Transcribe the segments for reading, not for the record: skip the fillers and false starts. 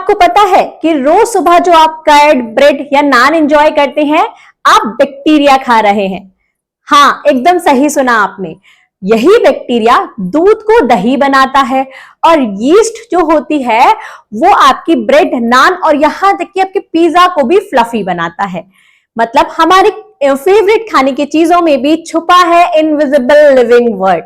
आपको पता है कि रोज सुबह जो आप कर्ड, ब्रेड या नान एंजॉय करते हैं, आप बैक्टीरिया खा रहे हैं। हाँ, एकदम सही सुना आपने। यही बैक्टीरिया दूध को दही बनाता है और यीस्ट जो होती है वो आपकी ब्रेड, नान और यहां तक कि आपके पिज्जा को भी फ्लफी बनाता है। मतलब हमारे फेवरेट खाने की चीजों में भी छुपा है इनविजिबल लिविंग वर्ड।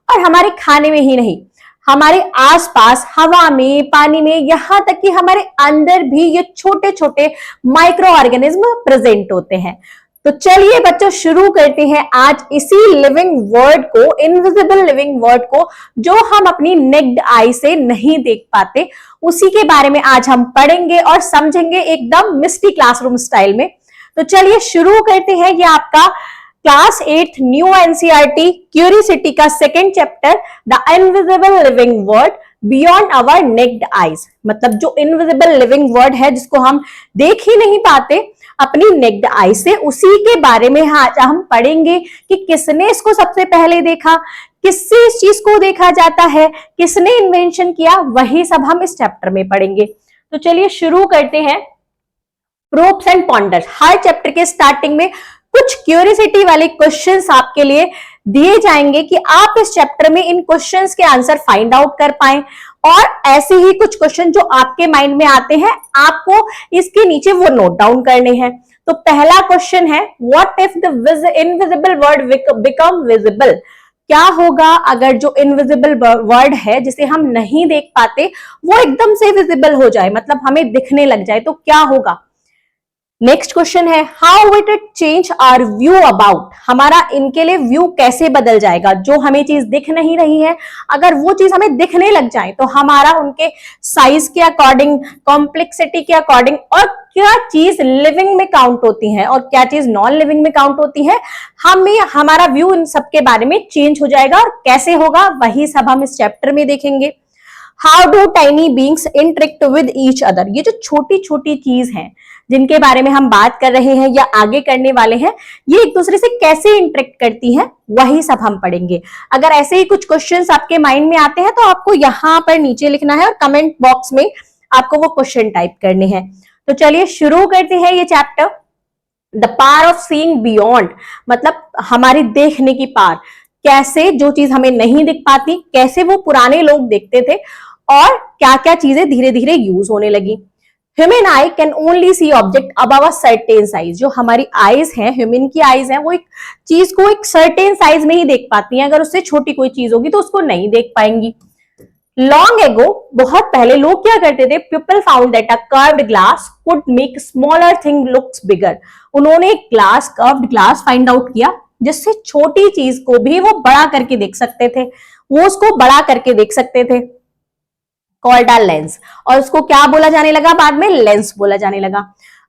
और हमारे खाने में ही नहीं, हमारे आसपास, हवा में, पानी में, यहां तक कि हमारे अंदर भी ये छोटे छोटे माइक्रो ऑर्गेनिज्म प्रेजेंट होते हैं। तो चलिए बच्चों, शुरू करते हैं आज इसी लिविंग वर्ड को, इनविजिबल लिविंग वर्ड को, जो हम अपनी नेक्ड आई से नहीं देख पाते। उसी के बारे में आज हम पढ़ेंगे और समझेंगे एकदम मिस्टी क्लासरूम स्टाइल में। तो चलिए शुरू करते हैं। ये आपका क्लास 8 न्यू एनसीईआरटी क्यूरियोसिटी का second chapter, the invisible living word beyond our naked eyes. मतलब जो इनविजिबल लिविंग वर्ड है जिसको हम देख ही नहीं पाते अपनी नेक्ड आई से, उसी के बारे में आज हम पढ़ेंगे कि किसने इसको सबसे पहले देखा, किससे इस चीज को देखा जाता है, किसने इन्वेंशन किया, वही सब हम इस चैप्टर में पढ़ेंगे। तो चलिए शुरू करते हैं। Probes and ponders, her chapter के स्टार्टिंग में कुछ क्यूरियोसिटी वाले क्वेश्चंस आपके लिए दिए जाएंगे कि आप इस चैप्टर में इन क्वेश्चंस के आंसर फाइंड आउट कर पाएं। और ऐसे ही कुछ क्वेश्चन जो आपके माइंड में आते हैं, आपको इसके नीचे वो नोट डाउन करने हैं। तो पहला क्वेश्चन है, what if the invisible word become visible? क्या होगा अगर जो इनविजिबल वर्ड है जिसे हम नहीं देख पाते वो एकदम से विजिबल हो जाए, मतलब हमें दिखने लग जाए, तो क्या होगा? नेक्स्ट क्वेश्चन है, how will it change our view about? हमारा इनके लिए व्यू कैसे बदल जाएगा? जो हमें चीज दिख नहीं रही है, अगर वो चीज हमें दिखने लग जाए तो हमारा उनके साइज के अकॉर्डिंग, कॉम्प्लेक्सिटी के अकॉर्डिंग, और क्या चीज लिविंग में काउंट होती है और क्या चीज नॉन लिविंग में काउंट होती है, हमारा व्यू इन सब के बारे में चेंज हो जाएगा। और कैसे होगा वही सब हम इस चैप्टर में देखेंगे। How do tiny beings interact with each other? ये जो छोटी छोटी चीज हैं जिनके बारे में हम बात कर रहे हैं या आगे करने वाले हैं, ये एक दूसरे से कैसे इंटरेक्ट करती हैं, वही सब हम पढ़ेंगे। अगर ऐसे ही कुछ क्वेश्चंस आपके माइंड में आते हैं तो आपको यहाँ पर नीचे लिखना है और कमेंट बॉक्स में आपको वो क्वेश्चन टाइप करने हैं। तो चलिए शुरू करते हैं ये chapter. The power of seeing beyond, मतलब हमारी देखने की पावर, कैसे जो चीज हमें नहीं दिख पाती, कैसे वो पुराने लोग देखते थे और क्या क्या चीजें धीरे धीरे यूज होने लगी। Human eye can only see object above a certain size. जो हमारी आईज हैं, ह्यूमन की आईज हैं, वो एक चीज को एक सर्टेन साइज में ही देख पाती हैं। अगर उससे छोटी कोई चीज होगी तो उसको नहीं देख पाएंगी। लॉन्ग एगो, बहुत पहले लोग क्या करते थे, people found that a curved glass could make smaller thing looks bigger. उन्होंने एक glass, curved glass find out किया जिससे छोटी चीज को भी वो बड़ा करके देख सकते थे, वो उसको बड़ा करके देख सकते थे। कॉल्ड अ लेंस, और उसको क्या बोला जाने लगा, बाद में लेंस बोला जाने लगा।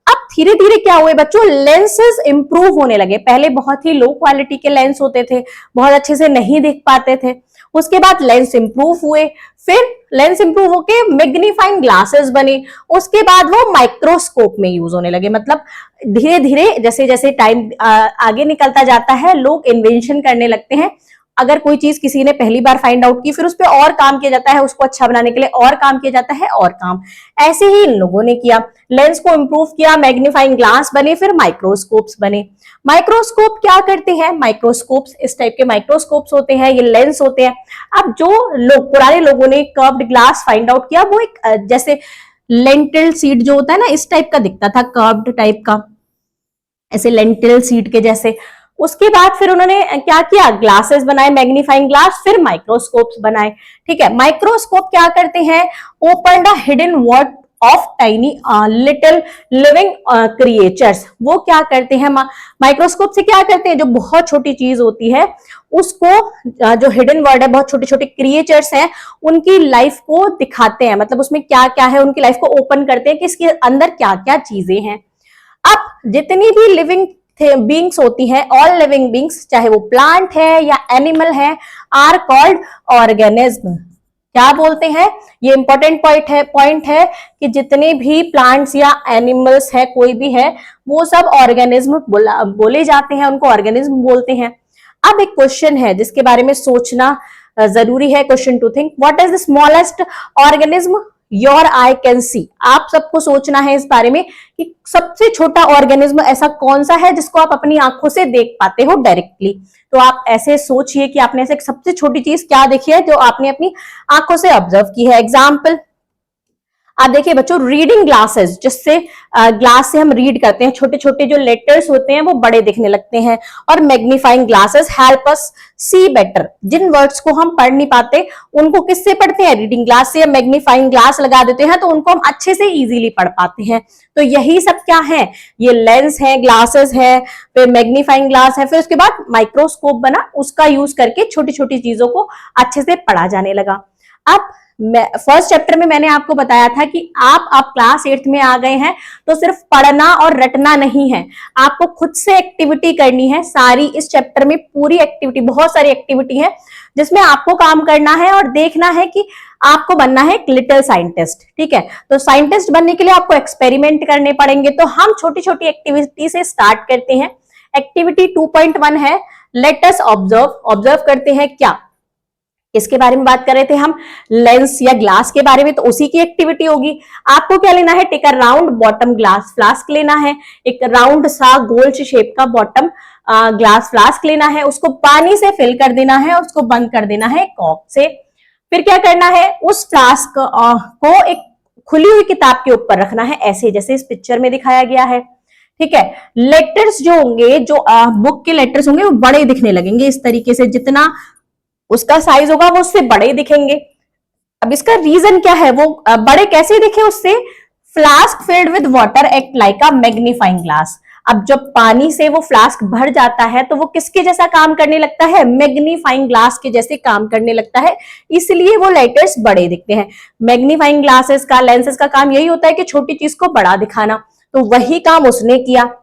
अब धीरे धीरे क्या हुए बच्चों, लेंसेज इंप्रूव होने लगे। पहले बहुत ही लो क्वालिटी के लेंस होते थे, बहुत अच्छे से नहीं देख पाते थे। उसके बाद लेंस इंप्रूव हुए, फिर लेंस इंप्रूव होके मैग्नीफाइंग ग्लासेस बने। उसके बाद वो माइक्रोस्कोप में यूज होने लगे। मतलब धीरे धीरे जैसे जैसे टाइम आगे निकलता जाता है, लोग इन्वेंशन करने लगते हैं। अगर कोई चीज किसी ने पहली बार फाइंड आउट की, फिर उस पर और काम किया जाता है, उसको अच्छा बनाने के लिए और काम किया जाता है, और काम। ऐसे ही इन लोगों ने किया, लेंस को इंप्रूव किया, मैग्नीफाइंग ग्लास बने, फिर माइक्रोस्कोप्स बने। माइक्रोस्कोप क्या करते हैं, माइक्रोस्कोप्स इस टाइप के माइक्रोस्कोप्स होते हैं, ये लेंस होते हैं। अब जो लोग, पुराने लोगों ने कर्व्ड ग्लास फाइंड आउट किया, वो एक जैसे लेंटिल सीड जो होता है ना, इस टाइप का दिखता था, कर्व्ड टाइप का, ऐसे लेंटिल सीड के जैसे। उसके बाद फिर उन्होंने क्या किया, ग्लासेस बनाए, मैग्नीफाइंग ग्लास, फिर माइक्रोस्कोप्स बनाए। ठीक है, माइक्रोस्कोप क्या करते हैं, open the hidden world of tiny little living creatures. वो क्या करते हैं, माइक्रोस्कोप से क्या करते हैं, जो बहुत छोटी चीज होती है उसको, जो हिडन वर्ड है, बहुत छोटे छोटे क्रिएचर्स हैं, उनकी लाइफ को दिखाते हैं। मतलब उसमें क्या क्या है, उनकी लाइफ को ओपन करते हैं कि इसके अंदर क्या क्या चीजें हैं। अब जितनी भी लिविंग बींग्स होती है, ऑल लिविंग बींग्स, चाहे वो प्लांट है या एनिमल है, आर कॉल्ड ऑर्गेनिज्म। क्या बोलते हैं, ये इंपॉर्टेंट पॉइंट है कि जितने भी प्लांट्स या एनिमल्स है, कोई भी है, वो सब ऑर्गेनिज्म बोले जाते हैं, उनको ऑर्गेनिज्म बोलते हैं। अब एक क्वेश्चन है जिसके बारे में सोचना जरूरी है, question to think, what is the smallest organism? Your eye can see. आप सबको सोचना है इस बारे में कि सबसे छोटा ऑर्गेनिज्म ऐसा कौन सा है जिसको आप अपनी आंखों से देख पाते हो डायरेक्टली। तो आप ऐसे सोचिए कि आपने ऐसे सबसे छोटी चीज क्या देखी है जो आपने अपनी आंखों से ऑब्जर्व की है। एग्जाम्पल आप देखिए बच्चों, रीडिंग ग्लासेस, जिससे ग्लास से हम रीड करते हैं, छोटे छोटे जो लेटर्स होते हैं वो बड़े दिखने लगते हैं। और मैग्नीफाइंग ग्लासेस हेल्प अस सी बेटर। जिन वर्ड्स को हम पढ़ नहीं पाते उनको किससे पढ़ते हैं? रीडिंग ग्लास से। या मैग्नीफाइंग ग्लास लगा देते हैं तो उनको हम अच्छे से इजीली पढ़ पाते हैं। तो यही सब क्या है? ये लेंस है, ग्लासेस है, फिर मैग्नीफाइंग ग्लास है, फिर उसके बाद माइक्रोस्कोप बना, उसका यूज करके छोटी छोटी चीजों को अच्छे से पढ़ा जाने लगा। अब फर्स्ट चैप्टर में मैंने आपको बताया था कि आप क्लास 8th में आ गए हैं तो सिर्फ पढ़ना और रटना नहीं है, आपको खुद से एक्टिविटी करनी है। सारी इस चैप्टर में पूरी एक्टिविटी, बहुत सारी एक्टिविटी है जिसमें आपको काम करना है और देखना है कि आपको बनना है एक लिटिल साइंटिस्ट। ठीक है, तो साइंटिस्ट बनने के लिए आपको एक्सपेरिमेंट करने पड़ेंगे। तो हम छोटी छोटी एक्टिविटी से स्टार्ट करते हैं। एक्टिविटी 2.1 है लेट अस ऑब्जर्व। ऑब्जर्व करते हैं क्या, इसके बारे में बात कर रहे थे हम, लेंस या ग्लास के बारे में, तो उसी की एक्टिविटी होगी। आपको क्या लेना है? Take a round bottom glass flask लेना है। एक राउंड सा गोल शेप का बॉटम ग्लास फ्लास्क लेना है, उसको पानी से फिल कर देना है, उसको बंद कर देना है कॉर्क से। फिर क्या करना है? उस फ्लास्क को एक खुली हुई किताब के ऊपर रखना है, ऐसे जैसे इस पिक्चर में दिखाया गया है। ठीक है, लेटर्स जो होंगे, जो बुक के लेटर्स होंगे वो बड़े दिखने लगेंगे इस तरीके से, जितना उसका साइज होगा वो उससे बड़े दिखेंगे। अब इसका रीजन क्या है? वो बड़े कैसे दिखे उससे? Flask filled with water act like a magnifying glass. अब जब पानी से वो फ्लास्क भर जाता है तो वो किसके जैसा काम करने लगता है? मैग्नीफाइंग ग्लास के जैसे काम करने लगता है, इसलिए वो लेटर्स बड़े दिखते हैं। मैग्नीफाइंग ग्लासेस का, लेंसेज का काम यही होता है कि छोटी चीज को बड़ा दिखाना, तो वही काम उसने किया।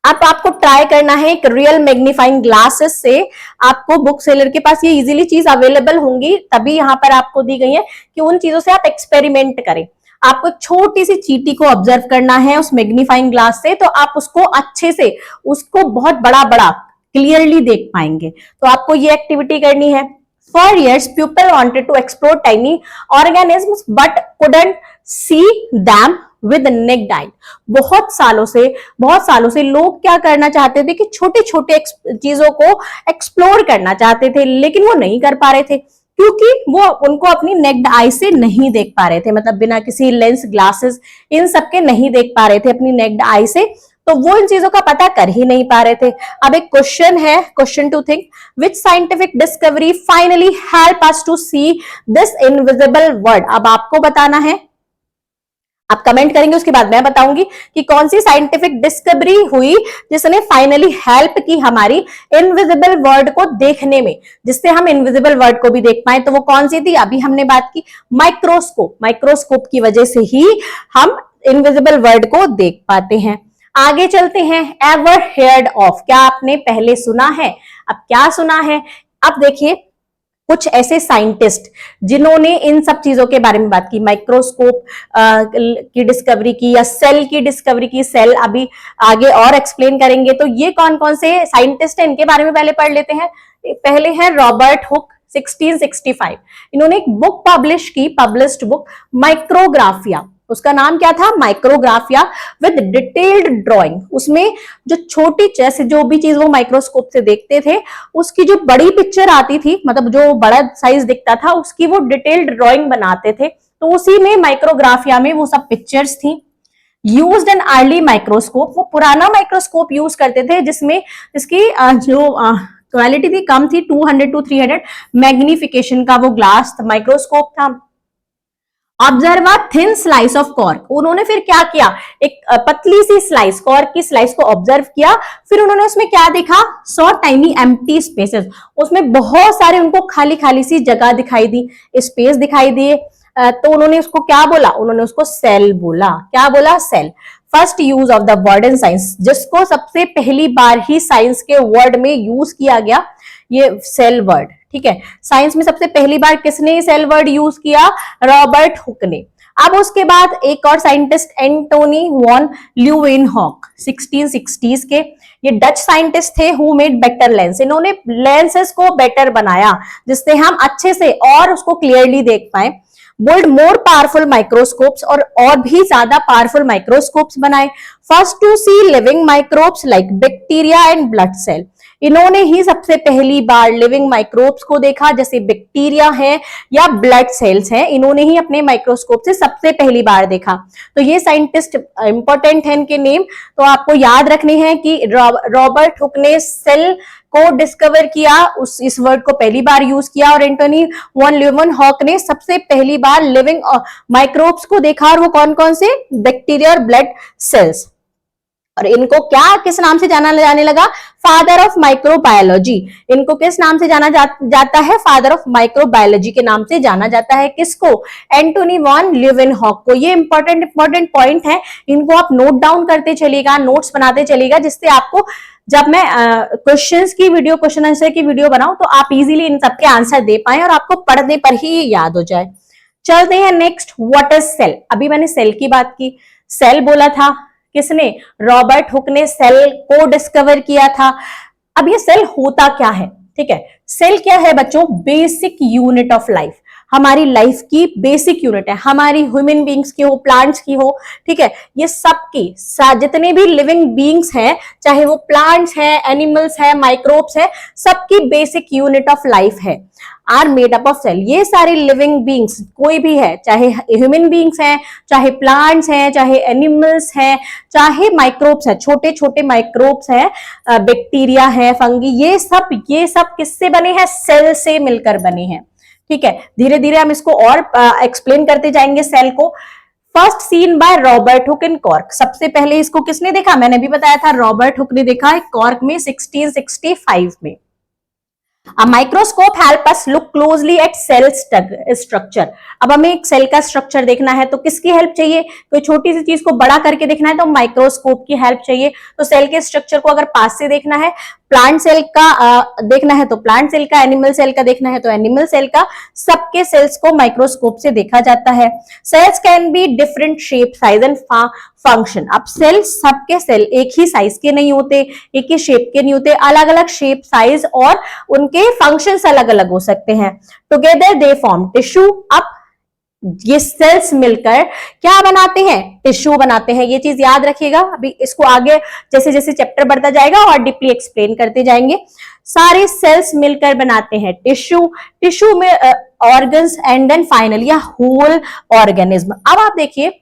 अब आपको ट्राई करना है एक रियल मैग्नीफाइंग ग्लासेस से। आपको बुक सेलर के पास ये इजीली चीज अवेलेबल होंगी, तभी यहां पर आपको दी गई है कि उन चीजों से आप एक्सपेरिमेंट करें। आपको छोटी सी चींटी को ऑब्जर्व करना है उस मैग्नीफाइंग ग्लास से, तो आप उसको अच्छे से, उसको बहुत बड़ा बड़ा क्लियरली देख पाएंगे। तो आपको ये एक्टिविटी करनी है। For years, people wanted to explore tiny organisms but couldn't see them with naked eye. बहुत सालों से लोग क्या करना चाहते थे कि छोटे छोटे चीजों को एक्सप्लोर करना चाहते थे, लेकिन वो नहीं कर पा रहे थे क्योंकि वो उनको अपनी नेक्ड आई से नहीं देख पा रहे थे। मतलब बिना किसी लेंस, ग्लासेस, इन सब के नहीं देख पा रहे थे अपनी नेक्ड आई से, तो वो इन चीजों का पता कर ही नहीं पा रहे थे। अब एक क्वेश्चन है, question to think, which scientific discovery finally help us to see this invisible world. अब आपको बताना है, आप कमेंट करेंगे, उसके बाद मैं बताऊंगी कि कौन सी साइंटिफिक डिस्कवरी हुई जिसने फाइनली हेल्प की हमारी इनविजिबल वर्ल्ड को देखने में, जिससे हम इनविजिबल वर्ल्ड को भी देख पाए। तो वो कौन सी थी? अभी हमने बात की माइक्रोस्कोप। माइक्रोस्कोप की वजह से ही हम इनविजिबल वर्ल्ड को देख पाते हैं। आगे चलते हैं। एवर हेयर्ड ऑफ, क्या आपने पहले सुना है? अब क्या सुना है? अब देखिए, कुछ ऐसे साइंटिस्ट जिन्होंने इन सब चीजों के बारे में बात की, माइक्रोस्कोप की डिस्कवरी की या सेल की डिस्कवरी की, सेल अभी आगे और एक्सप्लेन करेंगे। तो ये कौन कौन से साइंटिस्ट हैं, इनके बारे में पहले पढ़ लेते हैं। पहले है रॉबर्ट हुक, 1665। इन्होंने एक बुक पब्लिश की, पब्लिश्ड बुक माइक्रोग्राफिया। उसका नाम क्या था? Micrographia with detailed drawing. उसमें जो छोटी, जैसे जो भी चीज वो माइक्रोस्कोप से देखते थे, उसकी जो बड़ी पिक्चर आती थी, मतलब जो बड़ा साइज दिखता था, उसकी वो डिटेल्ड ड्राइंग बनाते थे। तो उसी में माइक्रोग्राफिया में वो सब पिक्चर्स थी। यूज्ड एन अर्ली माइक्रोस्कोप, वो पुराना माइक्रोस्कोप यूज करते थे जिसमें इसकी जो क्वालिटी थी कम थी, 200 to 300 मैग्निफिकेशन का वो ग्लास माइक्रोस्कोप था। Observe a thin slice of cork. उन्होंने फिर क्या किया? एक पतली सी स्लाइस, कॉर्क की स्लाइस को ऑब्जर्व किया। फिर उन्होंने उसमें क्या देखा? Saw tiny empty spaces. उसमें बहुत सारे उनको खाली खाली सी जगह दिखाई दी, स्पेस दिखाई दिए। तो उन्होंने उसको क्या बोला? उन्होंने उसको सेल बोला। क्या बोला? Cell. First use of the word in science, जिसको सबसे पहली बार ही साइंस के वर्ड में यूज किया गया, ये सेल वर्ड। ठीक है, साइंस में सबसे पहली बार किसने सेल वर्ड यूज किया? रॉबर्ट हुक ने। अब उसके बाद एक और scientist, Antony von Leeuwenhoek, 1660s के। ये डच साइंटिस्ट थे हु मेड बेटर लेंस। इन्होंने लेंसेस को बेटर बनाया जिससे हम अच्छे से और उसको क्लियरली देख पाए। build more powerful microscopes और भी ज्यादा powerful microscopes बनाए। First to see living microbes like bacteria and blood cell। इन्होंने ही सबसे पहली बार लिविंग माइक्रोब्स को देखा, जैसे बैक्टीरिया है या ब्लड सेल्स हैं, इन्होंने ही अपने माइक्रोस्कोप से सबसे पहली बार देखा। तो ये साइंटिस्ट इंपॉर्टेंट है, इनके नेम तो आपको याद रखने हैं कि रॉबर्ट हुक ने सेल को डिस्कवर किया, इस वर्ड को पहली बार यूज किया, और एंटोनी वॉन ल्यूवेनहॉक ने सबसे पहली बार लिविंग माइक्रोब्स को देखा, और वो कौन कौन से, बैक्टीरिया और ब्लड सेल्स। और इनको क्या किस नाम से जाना जाने लगा, फादर ऑफ माइक्रोबायोलॉजी। इनको किस नाम से जाना जाता है, फादर ऑफ माइक्रोबायोलॉजी के नाम से जाना जाता है। किसको, एंटोनी वॉन ल्यूवेनहॉक को। ये इंपॉर्टेंट पॉइंट है, इनको आप नोट डाउन करते चलिएगा, नोट्स बनाते चलिएगा, जिससे आपको जब मैं क्वेश्चंस की वीडियो, क्वेश्चन आंसर की वीडियो बनाऊं तो आप इजीली इन सबके आंसर दे पाए और आपको पढ़ने पर ही ये याद हो जाए। चलते हैं नेक्स्ट, व्हाट इज सेल। अभी मैंने सेल की बात की, सेल बोला था किसने, रॉबर्ट हुक ने सेल को डिस्कवर किया था। अब ये सेल होता क्या है, ठीक है, सेल क्या है बच्चों, बेसिक यूनिट ऑफ लाइफ, हमारी लाइफ की बेसिक यूनिट है, हमारी ह्यूमन बींग्स की हो, प्लांट्स की हो, ठीक है, ये सबकी जितने भी लिविंग बींग्स हैं, चाहे वो प्लांट्स हैं, एनिमल्स हैं, माइक्रोब्स हैं, सबकी बेसिक यूनिट ऑफ लाइफ है, are made up of cell. ये सारे लिविंग बींग्स कोई भी है, चाहे ह्यूमन बींग्स हैं, चाहे प्लांट्स हैं, चाहे एनिमल्स हैं, चाहे माइक्रोब्स हैं, छोटे छोटे माइक्रोब्स हैं, बैक्टीरिया है, फंगी, ये सब किससे बने हैं, सेल से मिलकर बने हैं। ठीक है, धीरे धीरे हम इसको और एक्सप्लेन करते जाएंगे सेल को। First seen by Robert Hooke in cork. सबसे पहले इसको किसने देखा, मैंने भी बताया था, रॉबर्ट हुक ने देखा कॉर्क में 1665 में। A microscope help us look closely at cell structure। अब हमें एक सेल का स्ट्रक्चर देखना है तो किसकी हेल्प चाहिए, कोई छोटी सी चीज को बड़ा करके देखना है तो माइक्रोस्कोप की हेल्प चाहिए। तो सेल के स्ट्रक्चर को अगर पास से देखना है, प्लांट सेल का देखना है तो प्लांट सेल का, एनिमल सेल का देखना है तो एनिमल सेल का, सबके सेल्स को माइक्रोस्कोप से देखा जाता है। Cells can be different shape, size and function. अब सेल, सबके सेल एक ही साइज के नहीं होते, एक ही शेप के नहीं होते, अलग अलग शेप, साइज और उनके फंक्शंस अलग अलग हो सकते हैं। Together they form tissue. अब ये सेल्स मिलकर क्या बनाते हैं, टिश्यू बनाते हैं। ये चीज याद रखिएगा, अभी इसको आगे जैसे जैसे चैप्टर बढ़ता जाएगा और डीपली एक्सप्लेन करते जाएंगे। सारे सेल्स मिलकर बनाते हैं टिश्यू, टिश्यू में organs and then finally whole organism. अब आप देखिए,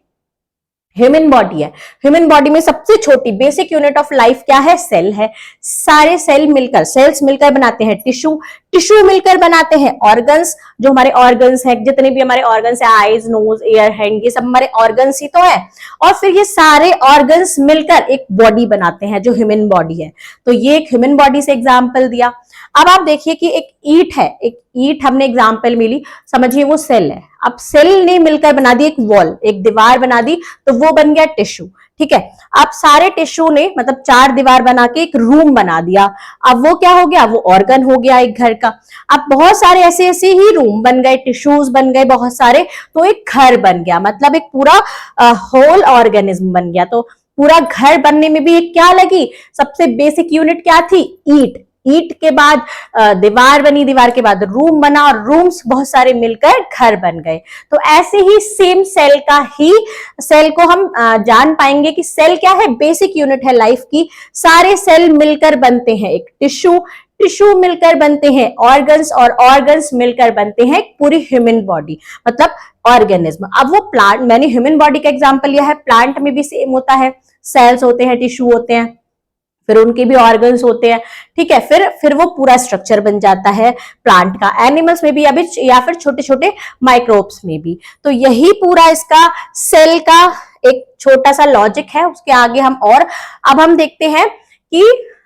ह्यूमन बॉडी है, ह्यूमन बॉडी में सबसे छोटी बेसिक यूनिट ऑफ लाइफ क्या है, सेल है। सारे सेल्स मिलकर बनाते हैं टिश्यू, टिश्यू मिलकर बनाते हैं ऑर्गन्स। जो हमारे ऑर्गन्स है, जितने भी हमारे ऑर्गन्स है, आईज, नोज, ईयर, हैंड, ये सब हमारे ऑर्गन्स ही तो है। और फिर ये सारे ऑर्गन्स मिलकर एक बॉडी बनाते हैं जो ह्यूमन बॉडी है। तो ये एक ह्यूमन बॉडी से एग्जाम्पल दिया। अब आप देखिए कि एक ईंट है, एक ईंट हमने एग्जाम्पल मिली, समझिए वो सेल है। अब सेल ने मिलकर बना दी एक वॉल, एक दीवार बना दी, तो वो बन गया टिश्यू। ठीक है, अब सारे टिश्यू ने मतलब 4 दीवार बना के एक रूम बना दिया। अब वो क्या हो गया, वो ऑर्गन हो गया एक घर का। अब बहुत सारे ऐसे ऐसे ही रूम बन गए, टिश्यूज बन गए बहुत सारे, तो एक घर बन गया, मतलब एक पूरा होल ऑर्गेनिज्म बन गया। तो पूरा घर बनने में भी एक क्या लगी, सबसे बेसिक यूनिट क्या थी, ईंट। ईंट के बाद दीवार बनी, दीवार के बाद रूम बना, और रूम्स बहुत सारे मिलकर घर बन गए। तो ऐसे ही सेम सेल को हम जान पाएंगे कि सेल क्या है, बेसिक यूनिट है लाइफ की। सारे सेल मिलकर बनते हैं एक टिश्यू, टिश्यू मिलकर बनते हैं ऑर्गन्स, और ऑर्गन्स मिलकर बनते हैं पूरी ह्यूमन बॉडी, मतलब ऑर्गेनिज्म। अब वो प्लांट, मैंने ह्यूमन बॉडी का एग्जांपल लिया है, प्लांट में भी सेम होता है, सेल्स होते हैं, टिश्यू होते हैं, फिर उनके भी ऑर्गन्स होते हैं। ठीक है, फिर वो पूरा स्ट्रक्चर बन जाता है प्लांट का। एनिमल्स में भी अभी, या फिर छोटे छोटे माइक्रोब्स में भी। तो यही पूरा इसका सेल का एक छोटा सा लॉजिक है। उसके आगे अब हम देखते हैं कि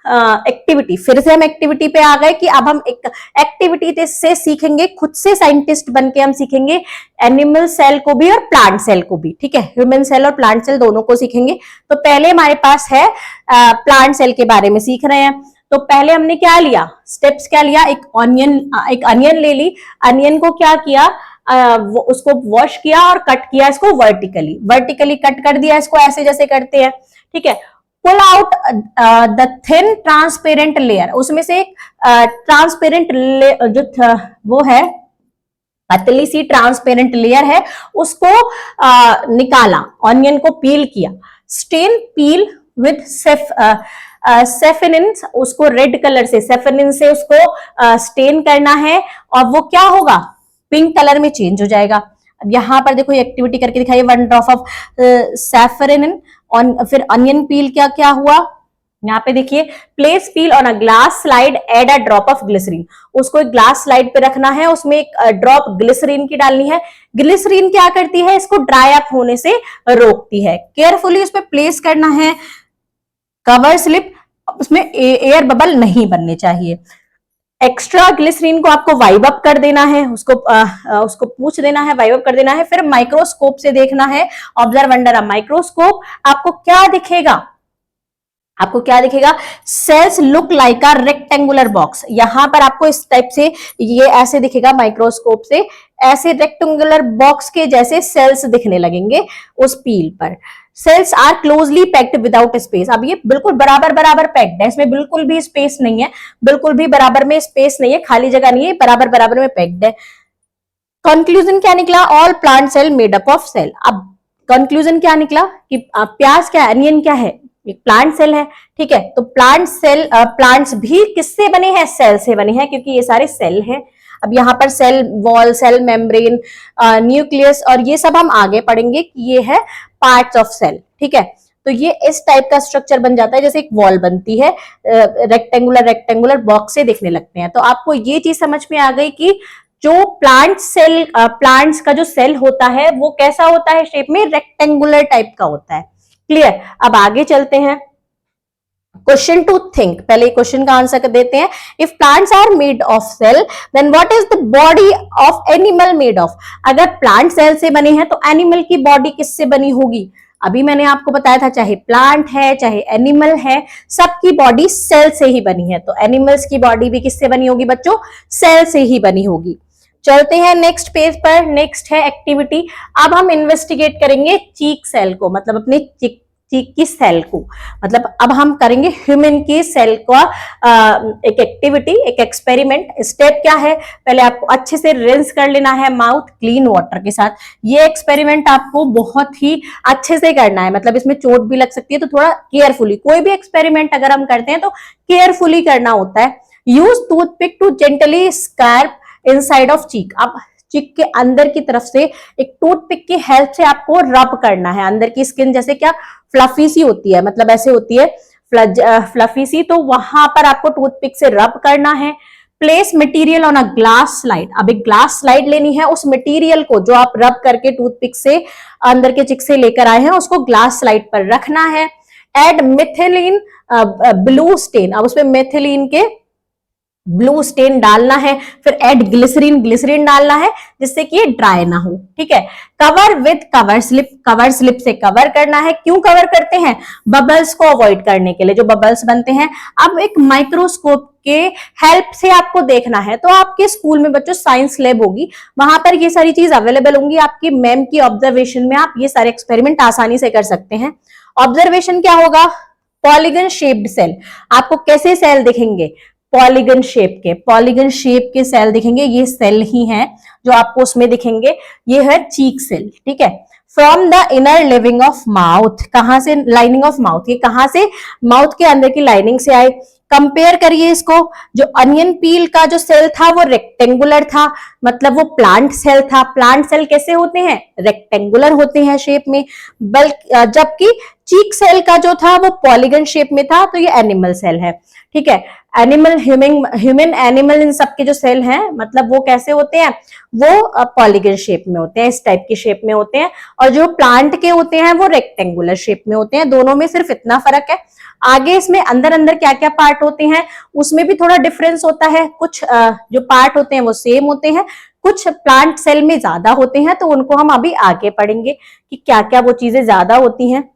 एक्टिविटी, फिर से हम एक्टिविटी पे आ गए कि अब हम एक एक्टिविटी से सीखेंगे, खुद से साइंटिस्ट बनके हम सीखेंगे एनिमल सेल को भी और प्लांट सेल को भी। ठीक है, ह्यूमन सेल और प्लांट सेल दोनों को सीखेंगे। तो पहले हमारे पास है प्लांट सेल के बारे में सीख रहे हैं। तो पहले हमने क्या लिया, स्टेप्स क्या लिया, एक अनियन ले ली। अनियन को क्या किया, उसको वॉश किया और कट किया इसको वर्टिकली कट कर दिया इसको, ऐसे जैसे करते हैं। ठीक है, pull out the thin transparent layer, उसमें से एक ट्रांसपेरेंट जो वो है पतली सी ट्रांसपेरेंट लेयर है, उसको निकाला, ऑनियन को पील किया, स्टेन पील विद सेफेनिन, उसको रेड कलर से सेफेनिन से उसको स्टेन करना है और वो क्या होगा, पिंक कलर में चेंज हो जाएगा। अब यहां पर देखो एक्टिविटी करके दिखाइए, 1 ड्रॉप ऑफ सेफेनिन, फिर अनियन पील क्या क्या हुआ, यहाँ पे देखिए, place peel on a glass slide, add a drop of glycerine, उसको एक ग्लास स्लाइड पे रखना है, उसमें एक ड्रॉप ग्लिसरीन की डालनी है। ग्लिसरीन क्या करती है, इसको ड्राई अप होने से रोकती है। केयरफुली उस पर प्लेस करना है, कवर स्लिप, उसमें एयर बबल नहीं बनने चाहिए। एक्स्ट्रा ग्लिसरीन को आपको वाइब अप कर देना है, उसको पूछ देना है, वाइब अप कर देना है। फिर माइक्रोस्कोप से देखना है, ऑब्जर्व अंडर अ माइक्रोस्कोप, आपको क्या दिखेगा, आपको क्या दिखेगा, cells look like a rectangular box. यहां पर आपको इस टाइप से ये ऐसे दिखेगा माइक्रोस्कोप से, ऐसे रेक्टेंगुलर बॉक्स के जैसे सेल्स दिखने लगेंगे उस पील पर। Cells are closely packed without space, अब ये बिल्कुल बराबर बराबर पैक्ड है, इसमें बिल्कुल भी स्पेस नहीं है, बिल्कुल भी बराबर में स्पेस नहीं है, खाली जगह नहीं है, बराबर बराबर में पैक्ड है। कंक्लूजन क्या निकला, all plant cell made up of cell. अब कंक्लूजन क्या निकला कि प्याज क्या है, अनियन क्या है, एक प्लांट सेल है, ठीक है। तो प्लांट सेल, प्लांट्स भी किससे बने हैं, सेल से बने हैं, क्योंकि ये सारे सेल हैं। अब यहाँ पर cell wall, cell membrane, nucleus और ये सब हम आगे पढ़ेंगे कि ये है पार्ट्स ऑफ सेल, ठीक है। तो ये इस टाइप का स्ट्रक्चर बन जाता है, जैसे एक वॉल बनती है, रेक्टेंगुलर बॉक्स से दिखने लगते हैं। तो आपको ये चीज समझ में आ गई कि जो प्लांट सेल, प्लांट्स का जो सेल होता है वो कैसा होता है, शेप में रेक्टेंगुलर टाइप का होता है। क्लियर। अब आगे चलते हैं, क्वेश्चन टू थिंक, पहले क्वेश्चन का आंसर कर देते हैं। If plants are made of cell then what is the body of animal made of. अगर प्लांट सेल से बने हैं तो एनिमल की बॉडी किससे बनी होगी, अभी मैंने आपको बताया था, चाहे प्लांट है चाहे एनिमल है, सबकी बॉडी सेल से ही बनी है। तो एनिमल्स की बॉडी भी किससे बनी होगी बच्चों, सेल से ही बनी होगी। चलते हैं नेक्स्ट पेज पर, नेक्स्ट है एक्टिविटी। अब हम इन्वेस्टिगेट करेंगे चीक सेल को, मतलब अपने चीक की सेल को, मतलब अब हम करेंगे ह्यूमन की सेल का एक एक्टिविटी, एक एक्सपेरिमेंट। स्टेप क्या है, पहले आपको अच्छे से रिंस कर लेना है माउथ क्लीन वाटर के साथ। ये एक्सपेरिमेंट आपको बहुत ही अच्छे से करना है, मतलब इसमें चोट भी लग सकती है, तो थोड़ा केयरफुली, कोई भी एक्सपेरिमेंट अगर हम करते हैं तो केयरफुली करना होता है। Use toothpick to gently scrape inside of cheek. अब चीक के अंदर की तरफ से एक टूथपिक की हेल्प से आपको रब करना है। अंदर की स्किन जैसे क्या फ्लफी सी होती है, मतलब ऐसे होती है फ्लफी सी, तो वहां पर आपको टूथपिक से रब करना है। Place material on a glass slide. अब एक ग्लास स्लाइड लेनी है, उस मटेरियल को जो आप रब करके टूथपिक से अंदर के चिक से लेकर आए हैं उसको ग्लास स्लाइड पर रखना है। Add methylene blue stain. अब उसमें मिथिलीन के ब्लू स्टेन डालना है। फिर ऐड ग्लिसरीन डालना है जिससे कि ये ड्राई ना हो, ठीक है। कवर विथ कवर स्लिप से कवर करना है। क्यों कवर करते हैं, बबल्स को अवॉइड करने के लिए, जो बबल्स बनते हैं। अब एक माइक्रोस्कोप के हेल्प से आपको देखना है, तो आपके स्कूल में बच्चों साइंस लैब होगी, वहां पर ये सारी चीज अवेलेबल होंगी। आपकी मैम की ऑब्जर्वेशन में आप ये सारे एक्सपेरिमेंट आसानी से कर सकते हैं। ऑब्जर्वेशन क्या होगा, पॉलीगन शेप्ड सेल। आपको कैसे सेल दिखेंगे, पॉलीगन शेप के सेल दिखेंगे। ये सेल ही हैं जो आपको उसमें दिखेंगे। ये है चीक सेल, ठीक है। From the inner living of mouth, कहां से, लाइनिंग ऑफ माउथ, ये कहां से, माउथ के अंदर की लाइनिंग से आए। कंपेयर करिए इसको, जो अनियन पील का जो सेल था वो रेक्टेंगुलर था, मतलब वो प्लांट सेल था। प्लांट सेल कैसे होते हैं, रेक्टेंगुलर होते हैं शेप में, बल्कि जबकि चीक सेल का जो था वो पॉलीगन शेप में था, तो ये एनिमल सेल है, ठीक है। एनिमल, ह्यूमन एनिमल, इन सबके जो सेल हैं मतलब वो कैसे होते हैं, वो पॉलीगन शेप में होते हैं, इस टाइप की शेप में होते हैं। और जो प्लांट के होते हैं वो रेक्टेंगुलर शेप में होते हैं। दोनों में सिर्फ इतना फर्क है। आगे इसमें अंदर क्या क्या पार्ट होते हैं उसमें भी थोड़ा डिफरेंस होता है। कुछ जो पार्ट होते हैं वो सेम होते हैं, कुछ प्लांट सेल में ज्यादा होते हैं, तो उनको हम अभी आगे पढ़ेंगे कि क्या क्या वो चीजें ज्यादा होती हैं।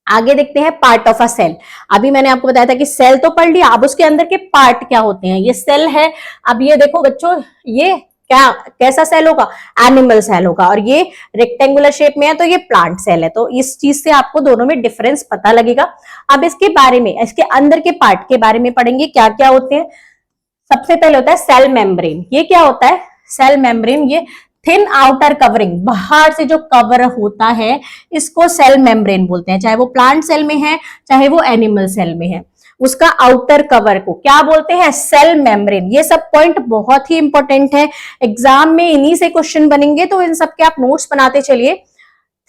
आगे देखते हैं पार्ट ऑफ अ सेल। अभी मैंने आपको बताया था कि सेल तो पढ़ लिया, अब उसके अंदर के पार्ट क्या होते हैं। ये सेल है, अब ये देखो बच्चों, ये क्या, कैसा सेल होगा, एनिमल सेल होगा, और ये रेक्टेंगुलर शेप में है तो ये प्लांट सेल है। तो इस चीज से आपको दोनों में डिफरेंस पता लगेगा। अब इसके बारे में, इसके अंदर के पार्ट के बारे में पढ़ेंगे क्या क्या होते हैं। सबसे पहले होता है सेल मेम्ब्रेन। ये क्या होता है, सेल मेम्ब्रेन, ये थिन आउटर कवरिंग, बाहर से जो कवर होता है इसको सेल मेम्ब्रेन बोलते हैं, चाहे वो प्लांट सेल में है चाहे वो एनिमल सेल में है, उसका आउटर कवर को क्या बोलते हैं, सेल मेम्ब्रेन। ये सब पॉइंट बहुत ही इंपॉर्टेंट है, एग्जाम में इन्हीं से क्वेश्चन बनेंगे, तो इन सब के आप नोट्स बनाते चलिए।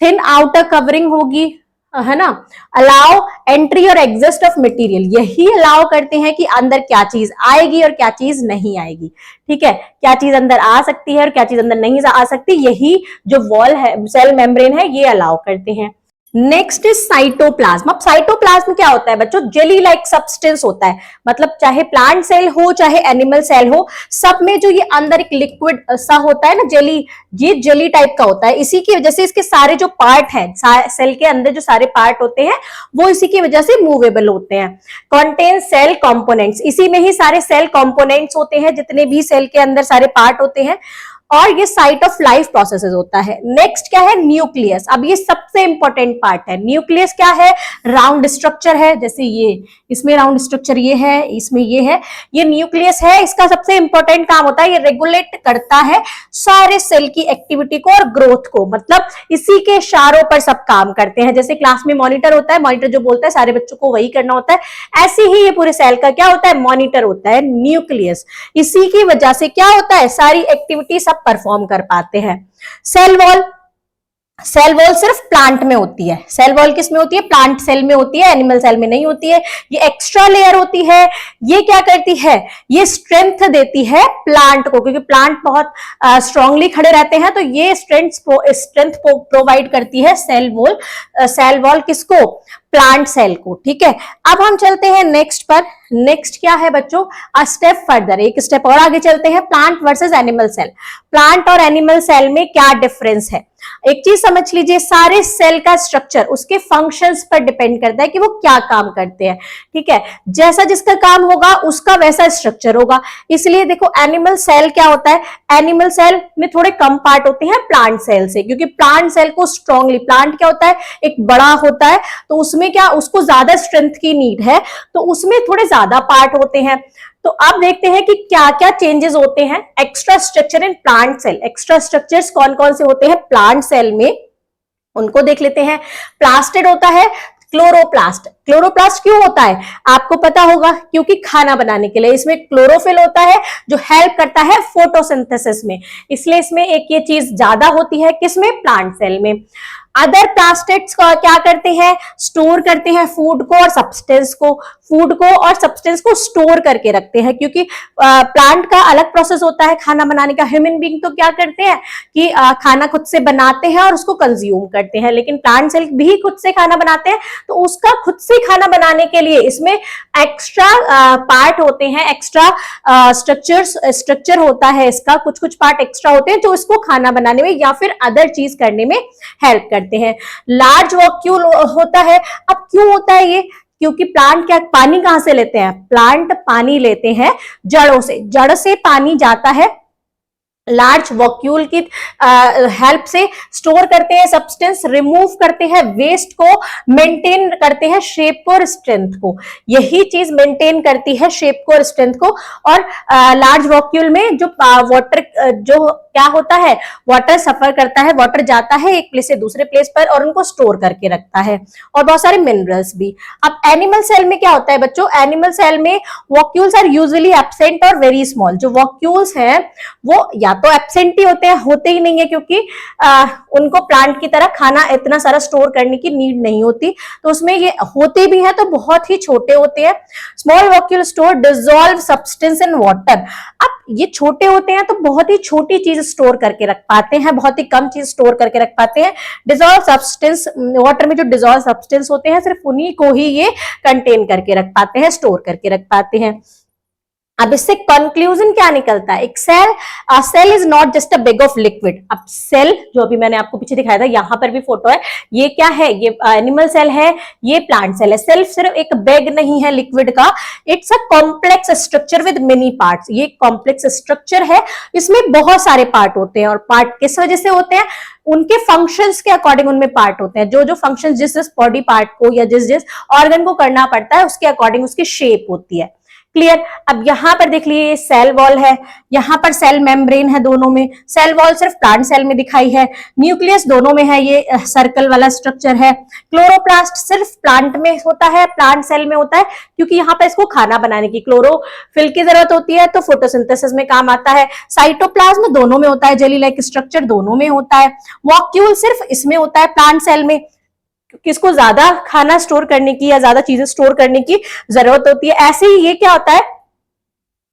थिन आउटर कवरिंग होगी, है ना। अलाउ एंट्री और एग्जिस्ट ऑफ मटेरियल, यही अलाउ करते हैं कि अंदर क्या चीज आएगी और क्या चीज नहीं आएगी, ठीक है, क्या चीज अंदर आ सकती है और क्या चीज अंदर नहीं आ सकती, यही जो वॉल है, सेल मेम्ब्रेन है, ये अलाउ करते हैं। Next is cytoplasm. अब साइटोप्लाज्म क्या होता है बच्चों, जेली लाइक सब्सटेंस होता है, मतलब चाहे प्लांट सेल हो चाहे एनिमल सेल हो, सब में जो ये अंदर एक लिक्विड सा होता है ना, जेली, ये जेली टाइप का होता है। इसी की वजह से इसके सारे जो पार्ट हैं, सेल के अंदर जो सारे पार्ट होते हैं वो इसी की वजह से मूवेबल होते हैं। कॉन्टेन सेल कॉम्पोनेंट्स, इसी में ही सारे सेल कॉम्पोनेंट्स होते हैं, जितने भी सेल के अंदर सारे पार्ट होते हैं, और ये साइट ऑफ लाइफ प्रोसेसेस होता है। नेक्स्ट क्या है, न्यूक्लियस। अब ये सबसे इंपॉर्टेंट पार्ट है। न्यूक्लियस क्या है, राउंड स्ट्रक्चर है, जैसे ये, इसमें राउंड स्ट्रक्चर ये है, इसमें ये है, ये न्यूक्लियस है। इसका सबसे इंपॉर्टेंट काम होता है, ये रेगुलेट करता है सारे सेल की एक्टिविटी को और ग्रोथ को, मतलब इसी के इशारों पर सब काम करते हैं। जैसे क्लास में मॉनिटर होता है, मॉनिटर जो बोलता है सारे बच्चों को वही करना होता है, ऐसे ही ये पूरे सेल का क्या होता है, मॉनिटर होता है, न्यूक्लियस। इसी की वजह से क्या होता है, सारी एक्टिविटी सब परफॉर्म कर पाते हैं। सेल वॉल, सेल वॉल सिर्फ प्लांट में होती है। सेल वॉल किस में होती है, प्लांट सेल में होती है, एनिमल सेल में नहीं होती है। ये एक्स्ट्रा लेयर होती है, ये क्या करती है, ये स्ट्रेंथ देती है प्लांट को, क्योंकि प्लांट बहुत स्ट्रांगली खड़े रहते हैं, तो ये स्ट्रेंथ प्रोवाइड करती है सेल वॉल। सेल वॉल किसको, प्लांट सेल को, ठीक है। अब हम चलते हैं नेक्स्ट पर। नेक्स्ट क्या है बच्चों, अ स्टेप फर्दर, एक स्टेप और आगे चलते हैं, plant versus animal cell. Plant और एनिमल सेल में क्या डिफरेंस है, एक चीज समझ लीजिए, सारे सेल का स्ट्रक्चर उसके फंक्शंस पर डिपेंड करता है कि वो क्या काम करते हैं, ठीक है। जैसा जिसका काम होगा उसका वैसा स्ट्रक्चर होगा। इसलिए देखो, एनिमल सेल क्या होता है, एनिमल सेल में थोड़े कम पार्ट होते हैं प्लांट सेल से, क्योंकि प्लांट सेल को स्ट्रांगली, प्लांट क्या होता है, एक बड़ा होता है, तो उसमें क्या, उसको ज्यादा स्ट्रेंथ की नीड है, तो उसमें थोड़े ज्यादा पार्ट होते हैं। तो अब देखते हैं कि क्या क्या चेंजेस होते हैं extra structure in plant cell. Extra structures कौन कौन से होते हैं प्लांट सेल में, उनको देख लेते हैं। प्लास्टिड होता है, क्लोरोप्लास्ट। क्लोरोप्लास्ट क्यों होता है आपको पता होगा, क्योंकि खाना बनाने के लिए इसमें क्लोरोफिल होता है जो हेल्प करता है फोटोसिंथेसिस में, इसलिए इसमें एक ये चीज ज्यादा होती है, किसमें, प्लांट सेल में। अदर प्लास्टिड्स को क्या करते हैं, स्टोर करते हैं फूड को और सब्सटेंस को, फूड को और सब्सटेंस को स्टोर करके रखते हैं, क्योंकि प्लांट का अलग प्रोसेस होता है खाना बनाने का। ह्यूमन बीइंग तो क्या करते हैं कि खाना खुद से बनाते हैं और उसको कंज्यूम करते हैं, लेकिन प्लांट सेल भी खुद से खाना बनाते हैं, तो उसका खुद से खाना बनाने के लिए इसमें एक्स्ट्रा पार्ट होते हैं, एक्स्ट्रा स्ट्रक्चर होता है इसका, कुछ कुछ पार्ट एक्स्ट्रा होते हैं जो इसको खाना बनाने में या फिर अदर चीज करने में हेल्प करते हैं। लार्ज वॉक्यूल होता है। अब क्यों होता है ये, क्योंकि प्लांट क्या, पानी कहां से लेते हैं, प्लांट पानी लेते हैं जड़ों से, जड़ से पानी जाता है, लार्ज वॉक्यूल की हेल्प से स्टोर करते हैं सब्सटेंस, रिमूव करते हैं वेस्ट को, मेंटेन करते हैं शेप को और स्ट्रेंथ को, यही चीज मेंटेन करती है शेप को और स्ट्रेंथ को। और लार्ज वॉक्यूल में जो वाटर जो क्या होता है, वाटर सफर करता है, वाटर जाता है एक प्लेस से दूसरे प्लेस पर और उनको स्टोर करके रखता है, और बहुत सारे मिनरल्स भी। अब एनिमल सेल में क्या होता है बच्चों, एनिमल सेल में वॉक्यूल्स आर यूजुअली एब्सेंट और वेरी स्मॉल। जो वॉक्यूल्स हैं वो या तो एब्सेंट ही होते हैं, होते ही नहीं है, क्योंकि उनको प्लांट की तरह खाना इतना सारा स्टोर करने की नीड नहीं होती, तो उसमें ये होते भी हैं तो बहुत ही छोटे होते हैं। Small vacuole store dissolve substance in water. अब ये छोटे होते हैं तो बहुत ही छोटी चीज स्टोर करके रख पाते हैं, बहुत ही कम चीज स्टोर करके रख पाते हैं। डिसॉल्व सब्सटेंस, वाटर में जो डिसॉल्व सब्सटेंस होते हैं सिर्फ उन्हीं को ही ये कंटेन करके रख पाते हैं, स्टोर करके रख पाते हैं। अब इससे कंक्लूजन क्या निकलता है, एक cell is not just a bag of liquid. अब सेल जो अभी मैंने आपको पीछे दिखाया था, यहां पर भी फोटो है, ये क्या है, ये एनिमल सेल है, ये प्लांट सेल है। सेल सिर्फ एक बैग नहीं है लिक्विड का, it's a complex structure with many parts. ये कॉम्प्लेक्स स्ट्रक्चर है, इसमें बहुत सारे पार्ट होते हैं, और पार्ट किस वजह से होते हैं, उनके फंक्शंस के अकॉर्डिंग उनमें पार्ट होते हैं। जो जो फंक्शन जिस जिस बॉडी पार्ट को या जिस जिस ऑर्गन को करना पड़ता है उसके अकॉर्डिंग उसकी शेप होती है, क्लियर। अब यहां पर देख लीजिए सेल वॉल है, यहां पर सेल मेम्ब्रेन है, दोनों में। सेल वॉल सिर्फ प्लांट सेल में दिखाई है, न्यूक्लियस दोनों में है, ये सर्कल वाला स्ट्रक्चर है। क्लोरोप्लास्ट सिर्फ प्लांट में होता है, प्लांट सेल में होता है, क्योंकि यहाँ पर इसको खाना बनाने की क्लोरोफिल की जरूरत होती है, तो फोटोसिंथेसिस में काम आता है। साइटोप्लाज्म दोनों में होता है, जेली लाइक स्ट्रक्चर दोनों में होता है। वॉक्यूल सिर्फ इसमें होता है, प्लांट सेल में, क्योंकि इसको ज्यादा खाना स्टोर करने की या ज्यादा चीजें स्टोर करने की जरूरत होती है। ऐसे ही ये क्या होता है,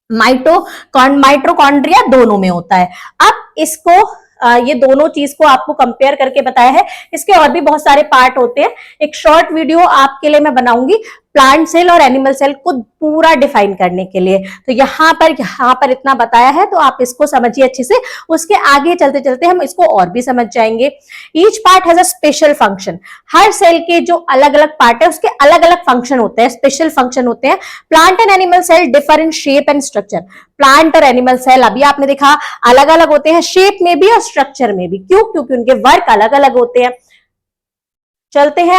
माइटोकॉन्ड्रिया दोनों में होता है। अब इसको ये दोनों चीज को आपको कंपेयर करके बताया है, इसके और भी बहुत सारे पार्ट होते हैं। एक शॉर्ट वीडियो आपके लिए मैं बनाऊंगी प्लांट सेल और एनिमल सेल को पूरा डिफाइन करने के लिए। तो यहाँ पर इतना बताया है, तो आप इसको समझिए अच्छे से, उसके आगे चलते चलते हम इसको और भी समझ जाएंगे। Each part has a special function. हर सेल के जो अलग अलग पार्ट है उसके अलग अलग फंक्शन होते हैं, स्पेशल फंक्शन होते हैं। Plant and animal cell differ in shape and structure. Plant और एनिमल सेल अभी आपने देखा अलग अलग होते हैं, शेप में भी और स्ट्रक्चर में भी। क्यों? क्योंकि उनके वर्क अलग अलग होते हैं। चलते हैं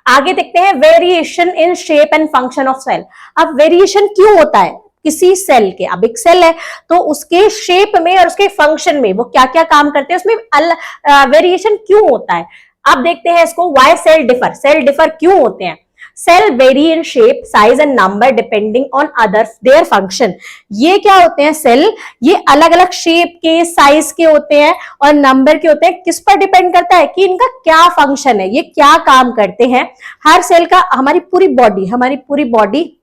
आगे देखते हैं variation in shape and function of cell. अब वेरिएशन क्यों होता है किसी सेल के? अब एक सेल है तो उसके शेप में और उसके फंक्शन में वो क्या क्या काम करते हैं, उसमें वेरिएशन क्यों होता है। अब देखते हैं इसको, why cell differ. Cell differ क्यों होते हैं? Cell vary in shape, size and number depending on other their function. ये क्या होते हैं सेल, ये अलग अलग शेप के, साइज के होते हैं और नंबर के होते हैं। किस पर डिपेंड करता है कि इनका क्या फंक्शन है, ये क्या काम करते हैं। हर सेल का, हमारी पूरी बॉडी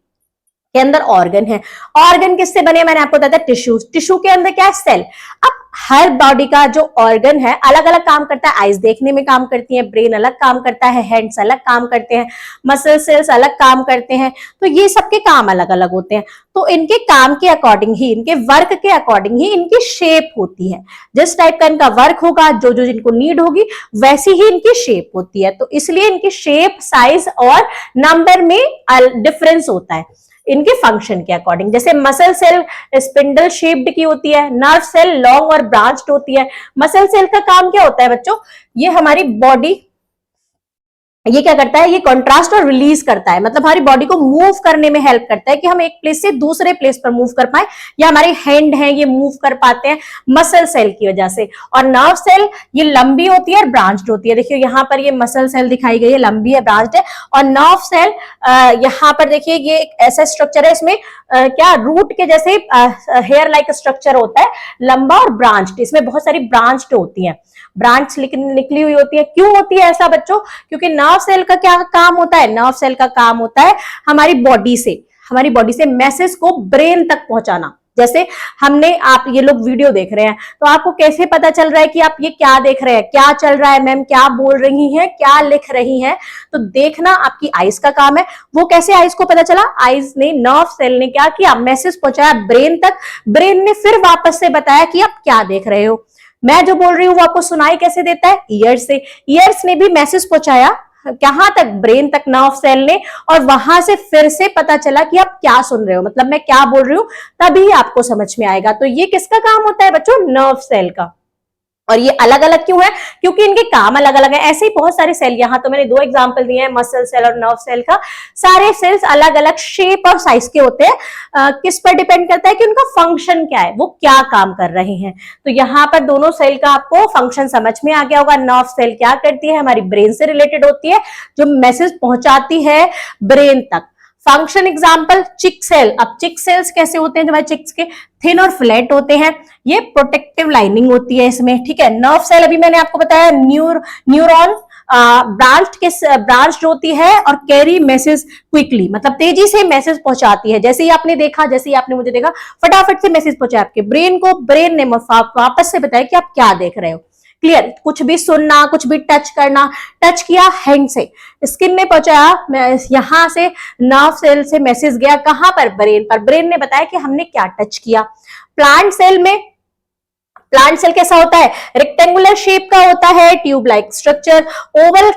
के अंदर ऑर्गन है। ऑर्गन किससे बने? मैंने आपको बताया था टिश्यू। टिश्यू के अंदर क्या है? सेल। अब हर बॉडी का जो ऑर्गन है अलग अलग काम करता है। आईज देखने में काम करती है, ब्रेन अलग काम करता है, हैंड्स अलग काम करते हैं, मसल सेल्स अलग काम करते हैं। तो ये सबके काम अलग अलग होते हैं। तो इनके काम के अकॉर्डिंग ही, इनके वर्क के अकॉर्डिंग ही इनकी शेप होती है। जिस टाइप का इनका वर्क होगा, जो जो इनको नीड होगी, वैसी ही इनकी शेप होती है। तो इसलिए इनकी शेप, साइज और नंबर में डिफरेंस होता है इनके फंक्शन के अकॉर्डिंग। जैसे मसल सेल स्पिंडल शेप्ड की होती है, नर्व सेल लॉन्ग और ब्रांच्ड होती है। मसल सेल का काम क्या होता है बच्चों? ये हमारी बॉडी, ये क्या करता है? ये कंट्रास्ट और रिलीज करता है, मतलब हमारी बॉडी को मूव करने में हेल्प करता है कि हम एक प्लेस से दूसरे प्लेस पर मूव कर पाए, या हमारे हैंड हैं ये मूव कर पाते हैं मसल सेल की वजह से। और नर्व सेल ये लंबी होती है और ब्रांच्ड होती है। देखिए यहाँ पर ये मसल सेल दिखाई गई है, लंबी है, ब्रांच्ड है। और नर्व सेल यहाँ पर देखिए ये एक ऐसा स्ट्रक्चर है, इसमें क्या रूट के जैसे हेयर लाइक स्ट्रक्चर होता है, लंबा और ब्रांच्ड। इसमें बहुत सारी ब्रांच्ड होती है, ब्रांच निकली हुई होती है। क्यों होती है ऐसा बच्चों? क्योंकि नर्व सेल का क्या काम होता है? नर्व सेल का काम होता है हमारी बॉडी से मैसेज को ब्रेन तक पहुंचाना। जैसे आप ये लोग वीडियो देख रहे हैं, तो आपको कैसे पता चल रहा है कि आप ये क्या देख रहे हैं, क्या चल रहा है, मैम क्या बोल रही हैं, क्या लिख रही हैं? तो देखना आपकी आईज का काम है। वो कैसे आईज को पता चला? आईज ने, नर्व सेल ने क्या किया? मैसेज पहुंचाया ब्रेन तक। ब्रेन ने फिर वापस से बताया कि आप क्या देख रहे हो। मैं जो बोल रही हूँ वो आपको सुनाई कैसे देता है? ईयर्स से। ईयर्स ने भी मैसेज पहुंचाया कहां तक? ब्रेन तक, नर्व सेल ने। और वहां से फिर से पता चला कि आप क्या सुन रहे हो, मतलब मैं क्या बोल रही हूं, तभी आपको समझ में आएगा। तो ये किसका काम होता है बच्चों? नर्व सेल का। और ये अलग अलग क्यों है? क्योंकि इनके काम अलग अलग है। ऐसे ही बहुत सारे सेल, यहाँ तो मैंने 2 एग्जांपल दिए हैं, मसल सेल और नर्व सेल का। सारे सेल्स अलग अलग शेप और साइज के होते हैं। किस पर डिपेंड करता है कि उनका फंक्शन क्या है, वो क्या काम कर रहे हैं। तो यहाँ पर दोनों सेल का आपको फंक्शन समझ में आ गया होगा। नर्व सेल क्या करती है? हमारी ब्रेन से रिलेटेड होती है, जो मैसेज पहुंचाती है ब्रेन तक। फंक्शन एग्जाम्पल, चिक सेल। अब चिक सेल्स कैसे होते हैं? जो हमारे चिक्स के थिन और फ्लैट होते हैं, ये प्रोटेक्टिव लाइनिंग होती है इसमें, ठीक है। नर्व सेल अभी मैंने आपको बताया, न्यूरॉन ब्रांच होती है और कैरी मैसेज क्विकली, मतलब तेजी से मैसेज पहुंचाती है। जैसे ही आपने मुझे देखा, फटाफट से मैसेज पहुंचा आपके ब्रेन को। ब्रेन ने वापस से बताया कि आप क्या देख रहे हो। क्लियर? कुछ भी सुनना, कुछ भी टच करना, टच किया हैंड से, स्किन में पहुंचाया, यहां से नर्व सेल से मैसेज गया कहां पर? ब्रेन पर। ब्रेन ने बताया कि हमने क्या टच किया। प्लांट सेल कैसा होता है? रेक्टेंगुलर शेप का होता है, tube like structure, oval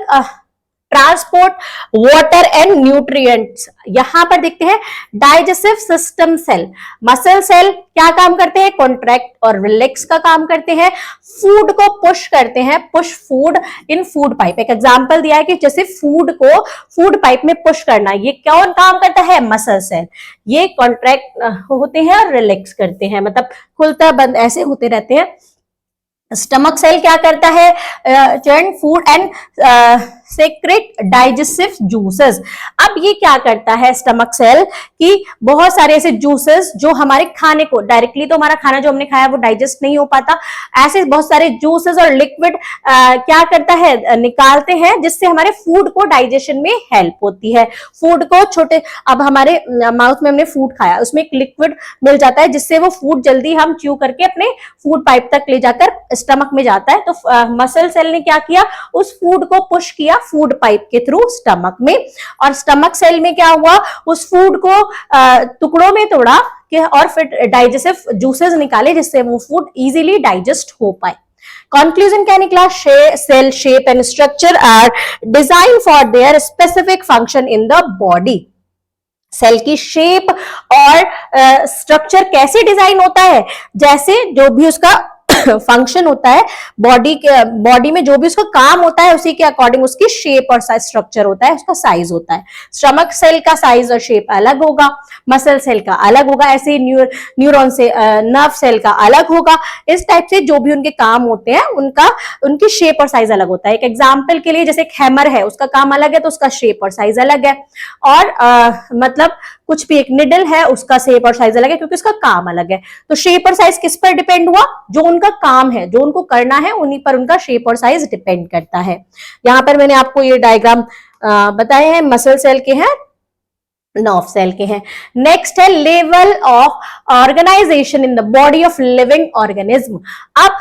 transport water and nutrients. यहां पर देखते हैं digestive system cell, muscle cell क्या काम करते हैं, कॉन्ट्रैक्ट और रिलैक्स का काम करते हैं, फूड को पुश करते हैं, push food in food pipe. एक एग्जांपल दिया है कि जैसे फूड को फूड पाइप में पुश करना, ये कौन काम करता है, मसल सेल। ये कॉन्ट्रैक्ट होते हैं और रिलैक्स करते हैं, मतलब खुलता बंद ऐसे होते रहते हैं। स्टमक सेल क्या करता है, churn food and secret digestive juices. अब ये क्या करता है स्टमक सेल कि बहुत सारे ऐसे जूसेस जो हमारे खाने को डायरेक्टली, तो हमारा खाना जो हमने खाया वो डाइजेस्ट नहीं हो पाता, ऐसे बहुत सारे जूसेस और लिक्विड क्या करता है, निकालते हैं, जिससे हमारे फूड को डाइजेशन में हेल्प होती है। फूड को छोटे, अब हमारे माउथ में हमने फूड खाया, उसमें एक लिक्विड मिल जाता है जिससे वो फूड जल्दी हम च्यू करके अपने फूड पाइप तक ले जाकर स्टमक में जाता है। तो मसल सेल ने क्या किया, उस फूड को पुश किया फूड पाइप के थ्रू स्टमक में, और स्टमक सेल में क्या हुआ, उस फूड को टुकड़ों में तोड़ा और फिर डाइजेस्टिव जूसेस निकाले जिससे वो फूड इजीली डाइजेस्ट हो पाए। Conclusion क्या निकला, cell shape and structure are designed for their specific function in the body। Cell की शेप और स्ट्रक्चर कैसे डिजाइन होता है, जैसे जो भी उसका फंक्शन होता है बॉडी में, जो भी उसका काम होता है उसी के अकॉर्डिंग उसकी शेप और साइज स्ट्रक्चर होता है, उसका साइज होता है। स्टमक सेल का साइज और शेप अलग होगा, मसल सेल का अलग होगा, ऐसे न्यूरॉन से नर्व सेल का अलग होगा। इस टाइप से जो भी उनके काम होते हैं उनकी शेप और साइज अलग होता है। एक एग्जाम्पल के लिए जैसे एक हैमर है, उसका काम अलग है तो उसका शेप और साइज अलग है, और मतलब कुछ भी एक निडल है उसका शेप और साइज अलग है क्योंकि उसका काम अलग है। तो शेप और साइज किस पर डिपेंड हुआ, जो उनका काम है, जो उनको करना है, उन्हीं पर उनका शेप और साइज डिपेंड करता है। यहां पर मैंने आपको ये डायग्राम बताए हैं, मसल सेल के हैं, नर्व सेल के हैं। नेक्स्ट है level of organisation in the body of living organism. अब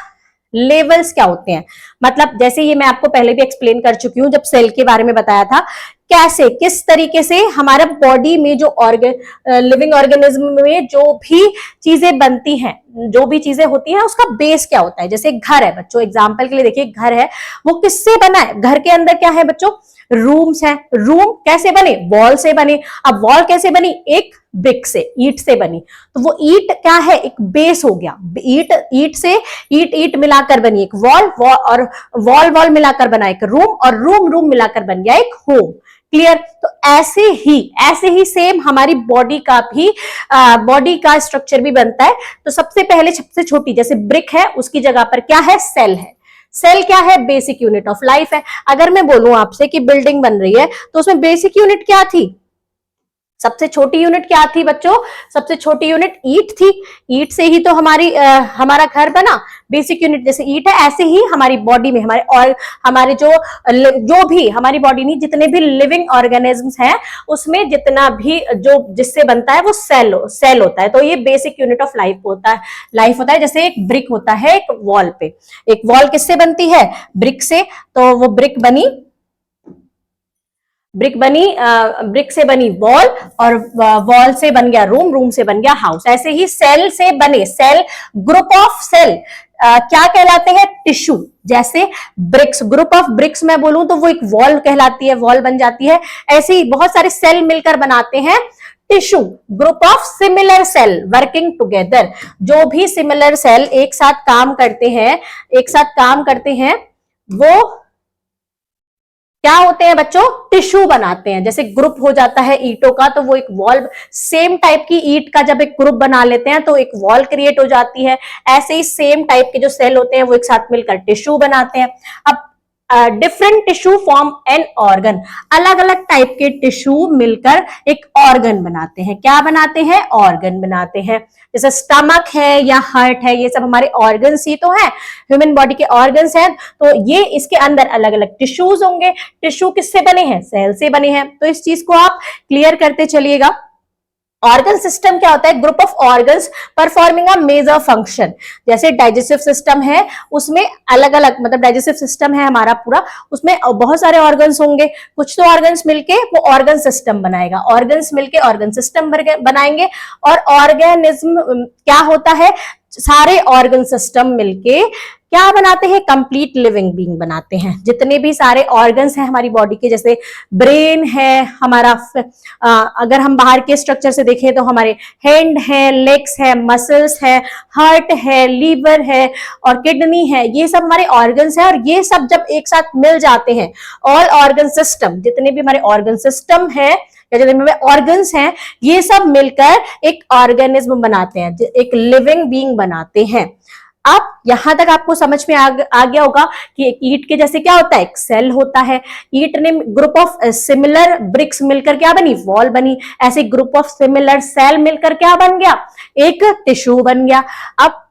लेवल्स क्या होते हैं, मतलब जैसे ये मैं आपको पहले भी एक्सप्लेन कर चुकी हूं जब सेल के बारे में बताया था, कैसे किस तरीके से हमारा बॉडी में जो लिविंग ऑर्गेनिज्म में जो भी चीजें बनती हैं, जो भी चीजें होती हैं, उसका बेस क्या होता है। जैसे घर है बच्चों, एग्जांपल के लिए देखिए घर है, वो किससे बना है, घर के अंदर क्या है बच्चों, रूम्स हैं। रूम कैसे बने, वॉल से बने। अब वॉल कैसे बनी, एक ब्रिक से, ईट से बनी। तो वो ईट क्या है, एक बेस हो गया। ईट से ईट मिलाकर बनी एक वॉल, और वॉल मिलाकर बना एक रूम, और रूम मिलाकर बन गया एक होम। क्लियर। तो ऐसे ही सेम हमारी बॉडी का भी बॉडी का स्ट्रक्चर भी बनता है। तो सबसे पहले सबसे छोटी जैसे ब्रिक है, उसकी जगह पर क्या है, सेल है। सेल क्या है, बेसिक यूनिट ऑफ लाइफ है। अगर मैं बोलूं आपसे कि बिल्डिंग बन रही है तो उसमें बेसिक यूनिट क्या थी, सबसे छोटी यूनिट क्या थी बच्चों, सबसे छोटी यूनिट ईट थी। ईट से ही तो हमारा घर बना। बेसिक यूनिट जैसे ईट है, ऐसे ही हमारी बॉडी में हमारे जो भी हमारी बॉडी में जितने भी लिविंग ऑर्गेनिजम्स हैं, उसमें जितना भी जो जिससे बनता है वो सेल होता है। तो ये बेसिक यूनिट ऑफ लाइफ होता है। जैसे एक ब्रिक होता है एक वॉल पे, एक वॉल किससे बनती है, ब्रिक से। तो वो ब्रिक से बनी वॉल, और वॉल से बन गया रूम से बन गया हाउस। ऐसे ही सेल से बने सेल, ग्रुप ऑफ सेल क्या कहलाते हैं, टिश्यू। जैसे ब्रिक्स, ग्रुप ऑफ ब्रिक्स मैं बोलूं तो वो एक वॉल कहलाती है, वॉल बन जाती है। ऐसे ही बहुत सारे सेल मिलकर बनाते हैं tissue, group of similar cell working together. जो भी सिमिलर सेल एक साथ काम करते हैं वो क्या होते हैं बच्चों, टिश्यू बनाते हैं। जैसे ग्रुप हो जाता है ईंटों का, तो वो एक वॉल, सेम टाइप की ईंट का जब एक ग्रुप बना लेते हैं तो एक वॉल क्रिएट हो जाती है। ऐसे ही सेम टाइप के जो सेल होते हैं वो एक साथ मिलकर टिश्यू बनाते हैं। अब different tissue form an organ, अलग अलग टाइप के टिश्यू मिलकर एक ऑर्गन बनाते हैं। क्या बनाते हैं, ऑर्गन बनाते हैं। जैसे स्टमक है या हार्ट है, ये सब हमारे ऑर्गन्स ही तो हैं, ह्यूमन बॉडी के ऑर्गन्स हैं। तो ये इसके अंदर अलग अलग टिश्यूज होंगे। टिश्यू किससे बने हैं, सेल से बने हैं। तो इस चीज को आप क्लियर करते चलिएगा। ऑर्गन सिस्टम क्या होता है, group of organs performing a major function. जैसे डाइजेस्टिव सिस्टम है, उसमें अलग अलग, मतलब डाइजेस्टिव सिस्टम है हमारा पूरा, उसमें बहुत सारे ऑर्गन्स होंगे। कुछ तो ऑर्गन्स मिलके वो ऑर्गन सिस्टम बनाएगा, ऑर्गन्स मिलके ऑर्गन सिस्टम बनाएंगे। और ऑर्गेनिज्म क्या होता है, सारे ऑर्गन सिस्टम मिलके क्या बनाते हैं, कंप्लीट लिविंग बीइंग बनाते हैं। जितने भी सारे ऑर्गन्स हैं हमारी बॉडी के, जैसे ब्रेन है हमारा, अगर हम बाहर के स्ट्रक्चर से देखें तो हमारे हैंड है, लेग्स है, मसल्स है, हार्ट है, लीवर है और किडनी है, ये सब हमारे ऑर्गन्स है। और ये सब जब एक साथ मिल जाते हैं, ऑल ऑर्गन सिस्टम, जितने भी हमारे ऑर्गन सिस्टम है या जितने भी ऑर्गन्स हैं, ये सब मिलकर एक ऑर्गेनिज्म बनाते हैं, एक लिविंग बीइंग बनाते हैं। अब यहां तक आपको समझ में आ गया होगा कि एक ईंट के जैसे क्या होता है, एक सेल होता है। ईंट ने ग्रुप ऑफ सिमिलर ब्रिक्स मिलकर क्या बनी, वॉल बनी। ऐसे ग्रुप ऑफ सिमिलर सेल मिलकर क्या बन गया, एक टिश्यू बन गया। अब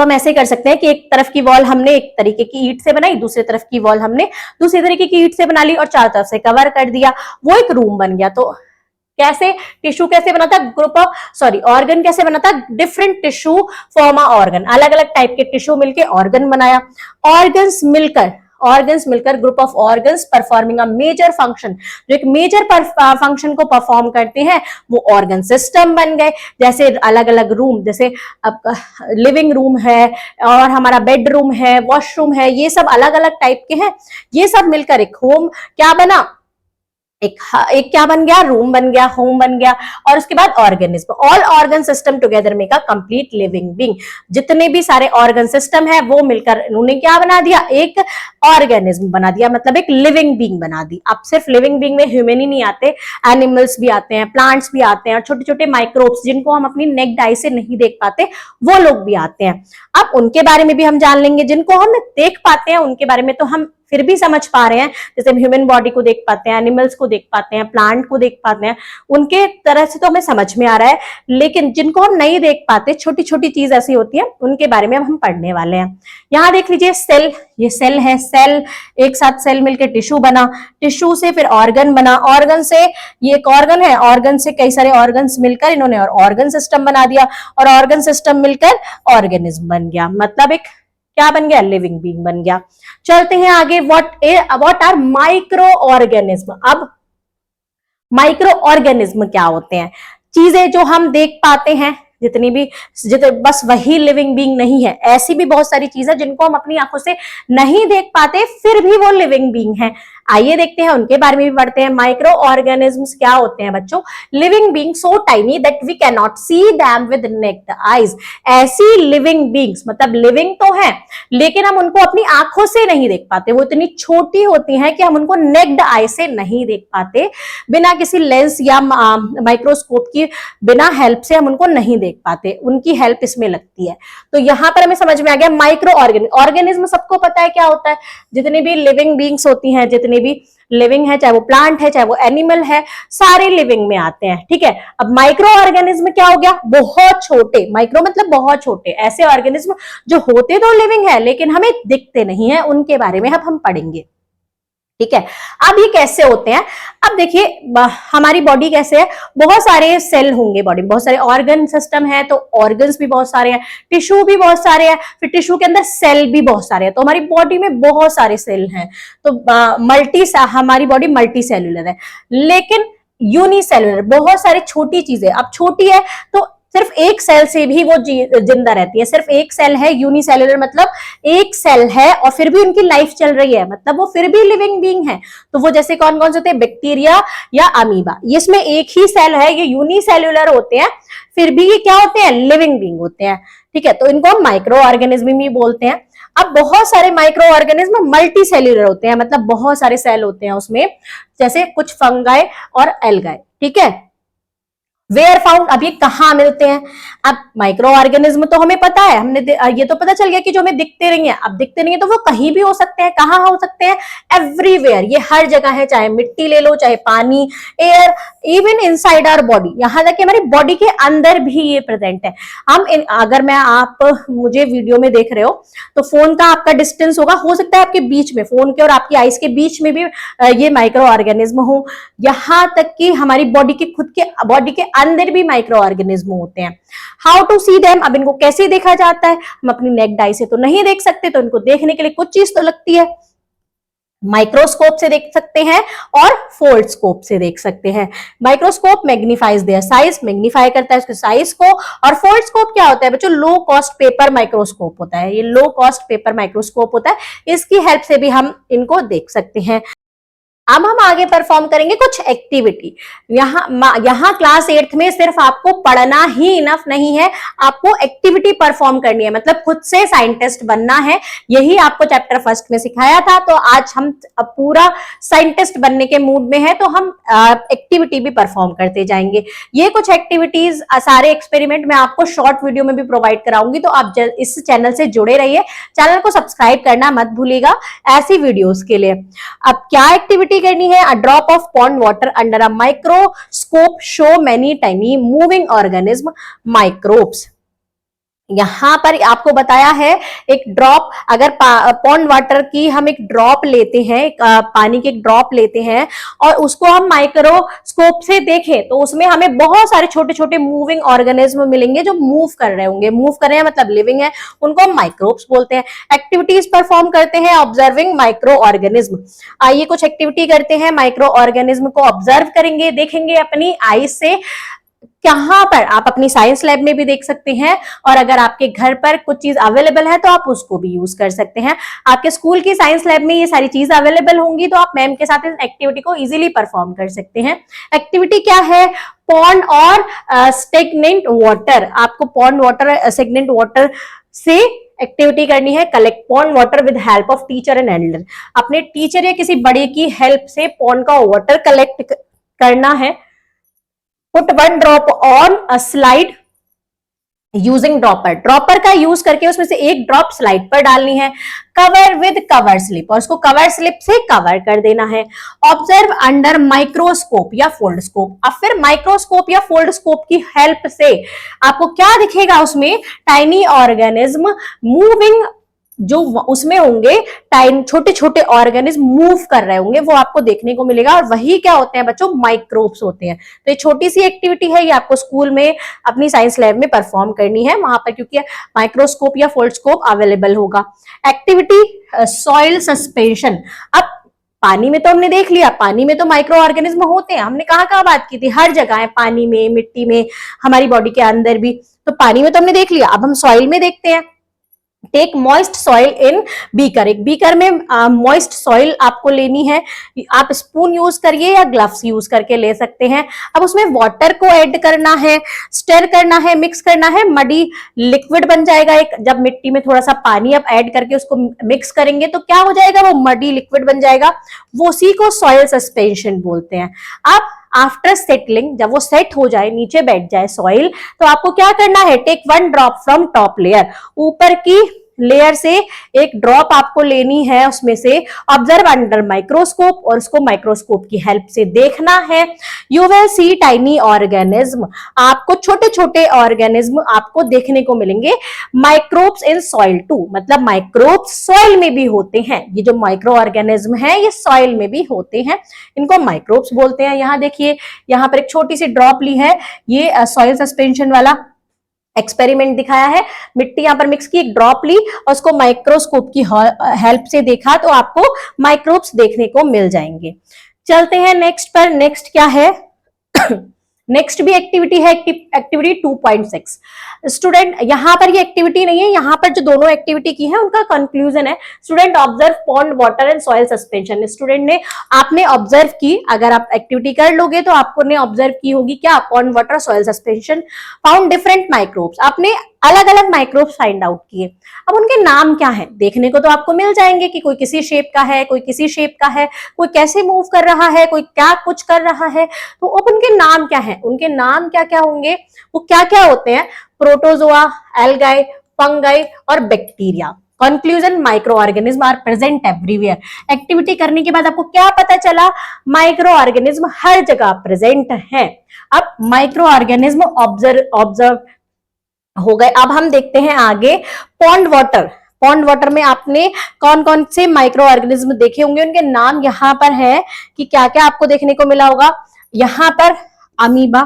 हम ऐसे कर सकते हैं कि एक तरफ की वॉल हमने एक तरीके की ईंट से बनाई, दूसरी तरफ की वॉल हमने दूसरे तरीके की ईंट से बना ली और चारों तरफ से कवर कर दिया, वो एक रूम बन गया। तो कैसे टिश्यू कैसे बना था, ऑर्गन कैसे बना था, different tissue form a organ, अलग अलग टाइप के टिश्यू मिलके ऑर्गन बनाया। ऑर्गन्स मिलकर group of organs performing a major function, जो एक मेजर फंक्शन को परफॉर्म करते हैं वो ऑर्गन सिस्टम बन गए। जैसे अलग अलग रूम, जैसे लिविंग रूम है और हमारा बेडरूम है, वॉशरूम है, ये सब अलग अलग टाइप के हैं। ये सब मिलकर एक होम क्या बना, एक क्या बन गया, रूम बन गया, होम बन गया। और उसके बाद organism, all organ system together make a complete living being. जितने भी सारे ऑर्गन सिस्टम है वो मिलकर उन्होंने क्या बना दिया, एक ऑर्गेनिज्म बना दिया, मतलब एक लिविंग बीइंग बना दी। अब सिर्फ लिविंग बीइंग में ह्यूमन ही नहीं आते, एनिमल्स भी आते हैं, प्लांट्स भी आते हैं और छोटे छोटे माइक्रोब्स जिनको हम अपनी नेक्ड आई से नहीं देख पाते वो लोग भी आते हैं। अब उनके बारे में भी हम जान लेंगे। जिनको हम देख पाते हैं उनके बारे में तो हम फिर भी समझ पा रहे हैं, जैसे ह्यूमन बॉडी को देख पाते हैं, एनिमल्स को देख पाते हैं, प्लांट को देख पाते हैं, उनके तरह से तो हमें समझ में आ रहा है। लेकिन जिनको हम नहीं देख पाते, छोटी छोटी चीज ऐसी होती है, उनके बारे में हम पढ़ने वाले हैं। यहाँ देख लीजिए सेल, ये सेल है, सेल एक साथ सेल मिलकर टिश्यू बना, टिश्यू से फिर ऑर्गन बना, ऑर्गन से ये एक ऑर्गन है, ऑर्गन से कई सारे ऑर्गन्स मिलकर इन्होंने और ऑर्गन सिस्टम बना दिया और ऑर्गन सिस्टम मिलकर ऑर्गेनिज्म बन गया, मतलब एक क्या बन गया, लिविंग बीइंग बन गया। चलते हैं आगे, व्हाट आर माइक्रो ऑर्गेनिज्म। अब माइक्रो ऑर्गेनिज्म क्या होते हैं, चीजें जो हम देख पाते हैं, बस वही लिविंग बीइंग नहीं है, ऐसी भी बहुत सारी चीजें जिनको हम अपनी आंखों से नहीं देख पाते फिर भी वो लिविंग बीइंग है। आइए देखते हैं, उनके बारे में भी पढ़ते हैं। माइक्रो ऑर्गेनिज्म्स क्या होते हैं बच्चों, living being so tiny that we can not see them with naked eyes. ऐसी लिविंग बीइंग्स, मतलब लिविंग तो है लेकिन हम उनको अपनी आंखों से नहीं देख पाते, वो इतनी छोटी होती हैं कि हम उनको नेक्ड आई से नहीं देख पाते, बिना किसी लेंस या माइक्रोस्कोप की बिना हेल्प से हम उनको नहीं देख पाते, उनकी हेल्प इसमें लगती है। तो यहां पर हमें समझ में आ गया माइक्रो ऑर्गेनिज्म, सबको पता है क्या होता है, जितनी भी लिविंग बीइंग्स होती हैं, जितने भी लिविंग है, चाहे वो प्लांट है चाहे वो एनिमल है, सारे लिविंग में आते हैं, ठीक है। अब माइक्रो ऑर्गेनिज्म क्या हो गया, बहुत छोटे, माइक्रो मतलब बहुत छोटे, ऐसे ऑर्गेनिज्म जो होते तो लिविंग है लेकिन हमें दिखते नहीं है, उनके बारे में अब हम पढ़ेंगे, ठीक है। अब ये कैसे होते हैं, अब देखिए हमारी बॉडी कैसे है, बहुत सारे सेल होंगे बॉडी में, बहुत सारे ऑर्गन सिस्टम है तो ऑर्गन्स भी बहुत सारे हैं, टिश्यू भी बहुत सारे हैं, फिर टिश्यू के अंदर सेल भी बहुत सारे हैं, तो हमारी बॉडी में बहुत सारे सेल हैं। तो हमारी बॉडी मल्टी सेल्यूलर है, लेकिन यूनिसेल्यूलर, बहुत सारी छोटी चीजें। अब छोटी है तो सिर्फ एक सेल से भी वो जिंदा रहती है, सिर्फ एक सेल है, यूनिसेल्युलर मतलब एक सेल है और फिर भी उनकी लाइफ चल रही है, मतलब वो फिर भी लिविंग बीइंग है। तो वो जैसे कौन कौन से होते हैं, बैक्टीरिया या अमीबा, इसमें एक ही सेल है, ये यूनिसेल्युलर होते हैं, फिर भी ये क्या होते हैं, लिविंग बीइंग होते हैं, ठीक है। तो इनको हम माइक्रो ऑर्गेनिज्म भी बोलते हैं। अब बहुत सारे माइक्रो ऑर्गेनिज्म मल्टी सेल्युलर होते हैं, मतलब बहुत सारे सेल होते हैं उसमें, जैसे कुछ फंगाई और एल्गाई, ठीक है। वेयर फाउंड, अब ये कहाँ मिलते हैं, अब माइक्रो ऑर्गेनिज्म तो हमें पता है, हमने ये तो पता चल गया कि जो हमें दिखते नहीं है, अब दिखते नहीं है तो वो कहीं भी हो सकते हैं, कहाँ हो सकते हैं, एवरीवेयर, ये हर जगह है, चाहे मिट्टी ले लो, चाहे पानी, air, even inside our body, यहाँ तक कि हमारी बॉडी के अंदर भी ये प्रेजेंट है। अगर आप मुझे वीडियो में देख रहे हो तो फोन का आपका डिस्टेंस होगा, हो सकता है आपके बीच में, फोन के और आपकी आईज के बीच में भी ये माइक्रो ऑर्गेनिज्म हो, यहाँ तक कि हमारी बॉडी के खुद के बॉडी के अंदर भी माइक्रो ऑर्गेनिज्म होते हैं। हाउ टू सी देम, अब इनको कैसे देखा जाता है, हम अपनी नेक्ड आई से तो नहीं देख सकते, तो इनको देखने के लिए कुछ चीज तो लगती है, माइक्रोस्कोप से देख सकते हैं और फोल्डस्कोप से देख सकते हैं। Microscope magnifies their size, magnify करता है उसके साइज को, और फोल्डस्कोप क्या होता है बच्चों, लो कॉस्ट पेपर माइक्रोस्कोप होता है। ये लो कॉस्ट पेपर माइक्रोस्कोप होता है, इसकी हेल्प से भी हम इनको देख सकते हैं। अब हम आगे परफॉर्म करेंगे कुछ एक्टिविटी। यहाँ क्लास 8th में सिर्फ आपको पढ़ना ही इनफ नहीं है, आपको एक्टिविटी परफॉर्म करनी है, मतलब खुद से साइंटिस्ट बनना है। यही आपको चैप्टर 1 में सिखाया था, तो आज हम पूरा साइंटिस्ट बनने के मूड में है, तो हम एक्टिविटी भी परफॉर्म करते जाएंगे। ये कुछ एक्टिविटीज, सारे एक्सपेरिमेंट मैं आपको शॉर्ट वीडियो में भी प्रोवाइड कराऊंगी, तो आप इस चैनल से जुड़े रहिए। चैनल को सब्सक्राइब करना मत भूलिएगा ऐसी वीडियोस के लिए। अब क्या एक्टिविटी करनी है, अ drop of pond water under a microscope show many tiny moving organism microbes. यहां पर आपको बताया है एक ड्रॉप, अगर पॉन्ड वाटर की हम एक ड्रॉप लेते हैं, पानी की एक ड्रॉप लेते हैं और उसको हम माइक्रोस्कोप से देखें तो उसमें हमें बहुत सारे छोटे छोटे मूविंग ऑर्गेनिज्म मिलेंगे जो मूव कर रहे होंगे। मूव कर रहे हैं मतलब लिविंग है, उनको हम माइक्रोब्स बोलते हैं। एक्टिविटीज परफॉर्म करते हैं ऑब्जर्विंग माइक्रो ऑर्गेनिज्म। आइए कुछ एक्टिविटी करते हैं, माइक्रो ऑर्गेनिज्म को ऑब्जर्व करेंगे, देखेंगे अपनी आई से। कहां पर, आप अपनी साइंस लैब में भी देख सकते हैं, और अगर आपके घर पर कुछ चीज अवेलेबल है तो आप उसको भी यूज कर सकते हैं। आपके स्कूल की साइंस लैब में ये सारी चीज अवेलेबल होंगी, तो आप मैम के साथ इस एक्टिविटी को इजीली परफॉर्म कर सकते हैं। एक्टिविटी क्या है, पॉन्ड और स्टेगनेंट वाटर। आपको पॉन्ड वाटर, स्टेगनेंट वाटर से एक्टिविटी करनी है। Collect pond water with help of teacher and Elder. अपने टीचर या किसी बड़े की हेल्प से पॉन्ड का वाटर कलेक्ट करना है। Put 1 drop on a slide using dropper. Dropper का यूज करके उसमें से एक ड्रॉप स्लाइड पर डालनी है। कवर विद कवर स्लिप, और उसको कवर स्लिप से कवर कर देना है। ऑब्जर्व अंडर माइक्रोस्कोप या फोल्डस्कोप। अब फिर माइक्रोस्कोप या फोल्डस्कोप की हेल्प से आपको क्या दिखेगा, उसमें टाइनी ऑर्गेनिज्म मूविंग, जो उसमें होंगे टाइम छोटे छोटे ऑर्गेनिज्म मूव कर रहे होंगे, वो आपको देखने को मिलेगा, और वही क्या होते हैं बच्चों, माइक्रोब्स होते हैं। तो ये छोटी सी एक्टिविटी है, ये आपको स्कूल में अपनी साइंस लैब में परफॉर्म करनी है, वहां पर क्योंकि माइक्रोस्कोप या फोल्डस्कोप अवेलेबल होगा। Activity soil suspension. अब पानी में तो हमने देख लिया, पानी में तो माइक्रो ऑर्गेनिज्म होते हैं, हमने कहाँ बात की थी, हर जगह है, पानी में, मिट्टी में, हमारी बॉडी के अंदर भी। तो पानी में तो हमने देख लिया, अब हम सॉइल में देखते हैं। Take moist soil in beaker. एक बीकर में मॉइस्ट सॉइल आपको लेनी है, आप स्पून यूज करिए या ग्लव्स यूज करके ले सकते हैं। अब उसमें वाटर को ऐड करना है, स्टर करना है, मिक्स करना है, मडी लिक्विड बन जाएगा एक। जब मिट्टी में थोड़ा सा पानी आप ऐड करके उसको मिक्स करेंगे तो क्या हो जाएगा, वो मडी लिक्विड बन जाएगा, वो उसी को सॉइल सस्पेंशन बोलते हैं। अब आफ्टर सेटलिंग, जब वो सेट हो जाए, नीचे बैठ जाए सॉइल, तो आपको क्या करना है, take 1 drop from top layer. ऊपर की लेयर से एक ड्रॉप आपको लेनी है, उसमें से ऑब्जर्व अंडर माइक्रोस्कोप, और उसको माइक्रोस्कोप की हेल्प से देखना है। You will see tiny organism. आपको छोटे छोटे ऑर्गेनिज्म आपको देखने को मिलेंगे। माइक्रोब्स इन सॉइल टू, मतलब माइक्रोब्स सॉइल में भी होते हैं। ये जो माइक्रो ऑर्गेनिज्म है ये सॉइल में भी होते हैं, इनको माइक्रोब्स बोलते हैं। यहां देखिए, यहां पर एक छोटी सी ड्रॉप ली है, ये सॉइल सस्पेंशन वाला एक्सपेरिमेंट दिखाया है। मिट्टी यहां पर मिक्स की, एक ड्रॉप ली और उसको माइक्रोस्कोप की हेल्प से देखा, तो आपको माइक्रोब्स देखने को मिल जाएंगे। चलते हैं नेक्स्ट पर। नेक्स्ट क्या है, नेक्स्ट भी एक्टिविटी है, एक्टिविटी 2.6। स्टूडेंट, यहां पर ये एक्टिविटी नहीं है, यहां पर जो दोनों एक्टिविटी की है उनका कंक्लूजन है। Student observe pond water and soil suspension. Student ने, आपने ऑब्जर्व की, अगर आप एक्टिविटी कर लोगे तो आपको ने ऑब्जर्व की होगी क्या, pond water soil suspension. Found different microbes. आपने अलग अलग माइक्रोब्स फाइंड आउट किए। अब उनके नाम क्या है, देखने को तो आपको मिल जाएंगे कि कोई किसी शेप का है, कोई किसी शेप का है, कोई कैसे मूव कर रहा है, कोई क्या कुछ कर रहा है। तो अब उनके नाम क्या है, उनके नाम क्या क्या होंगे, वो क्या क्या होते हैं, प्रोटोजोआ, एल्गाई, फंगाई और bacteria. Conclusion, micro organism are present everywhere. Activity करने के बाद आपको क्या पता चला, माइक्रो ऑर्गेनिज्म हर जगह प्रेजेंट है। अब माइक्रो ऑर्गेनिज्म ऑब्जर्व हो गए। अब हम देखते हैं आगे पॉन्ड वाटर। पॉन्ड वाटर में आपने कौन कौन से माइक्रो ऑर्गेनिज्म देखे होंगे, उनके नाम यहाँ पर है कि क्या क्या आपको देखने को मिला होगा। यहाँ पर अमीबा,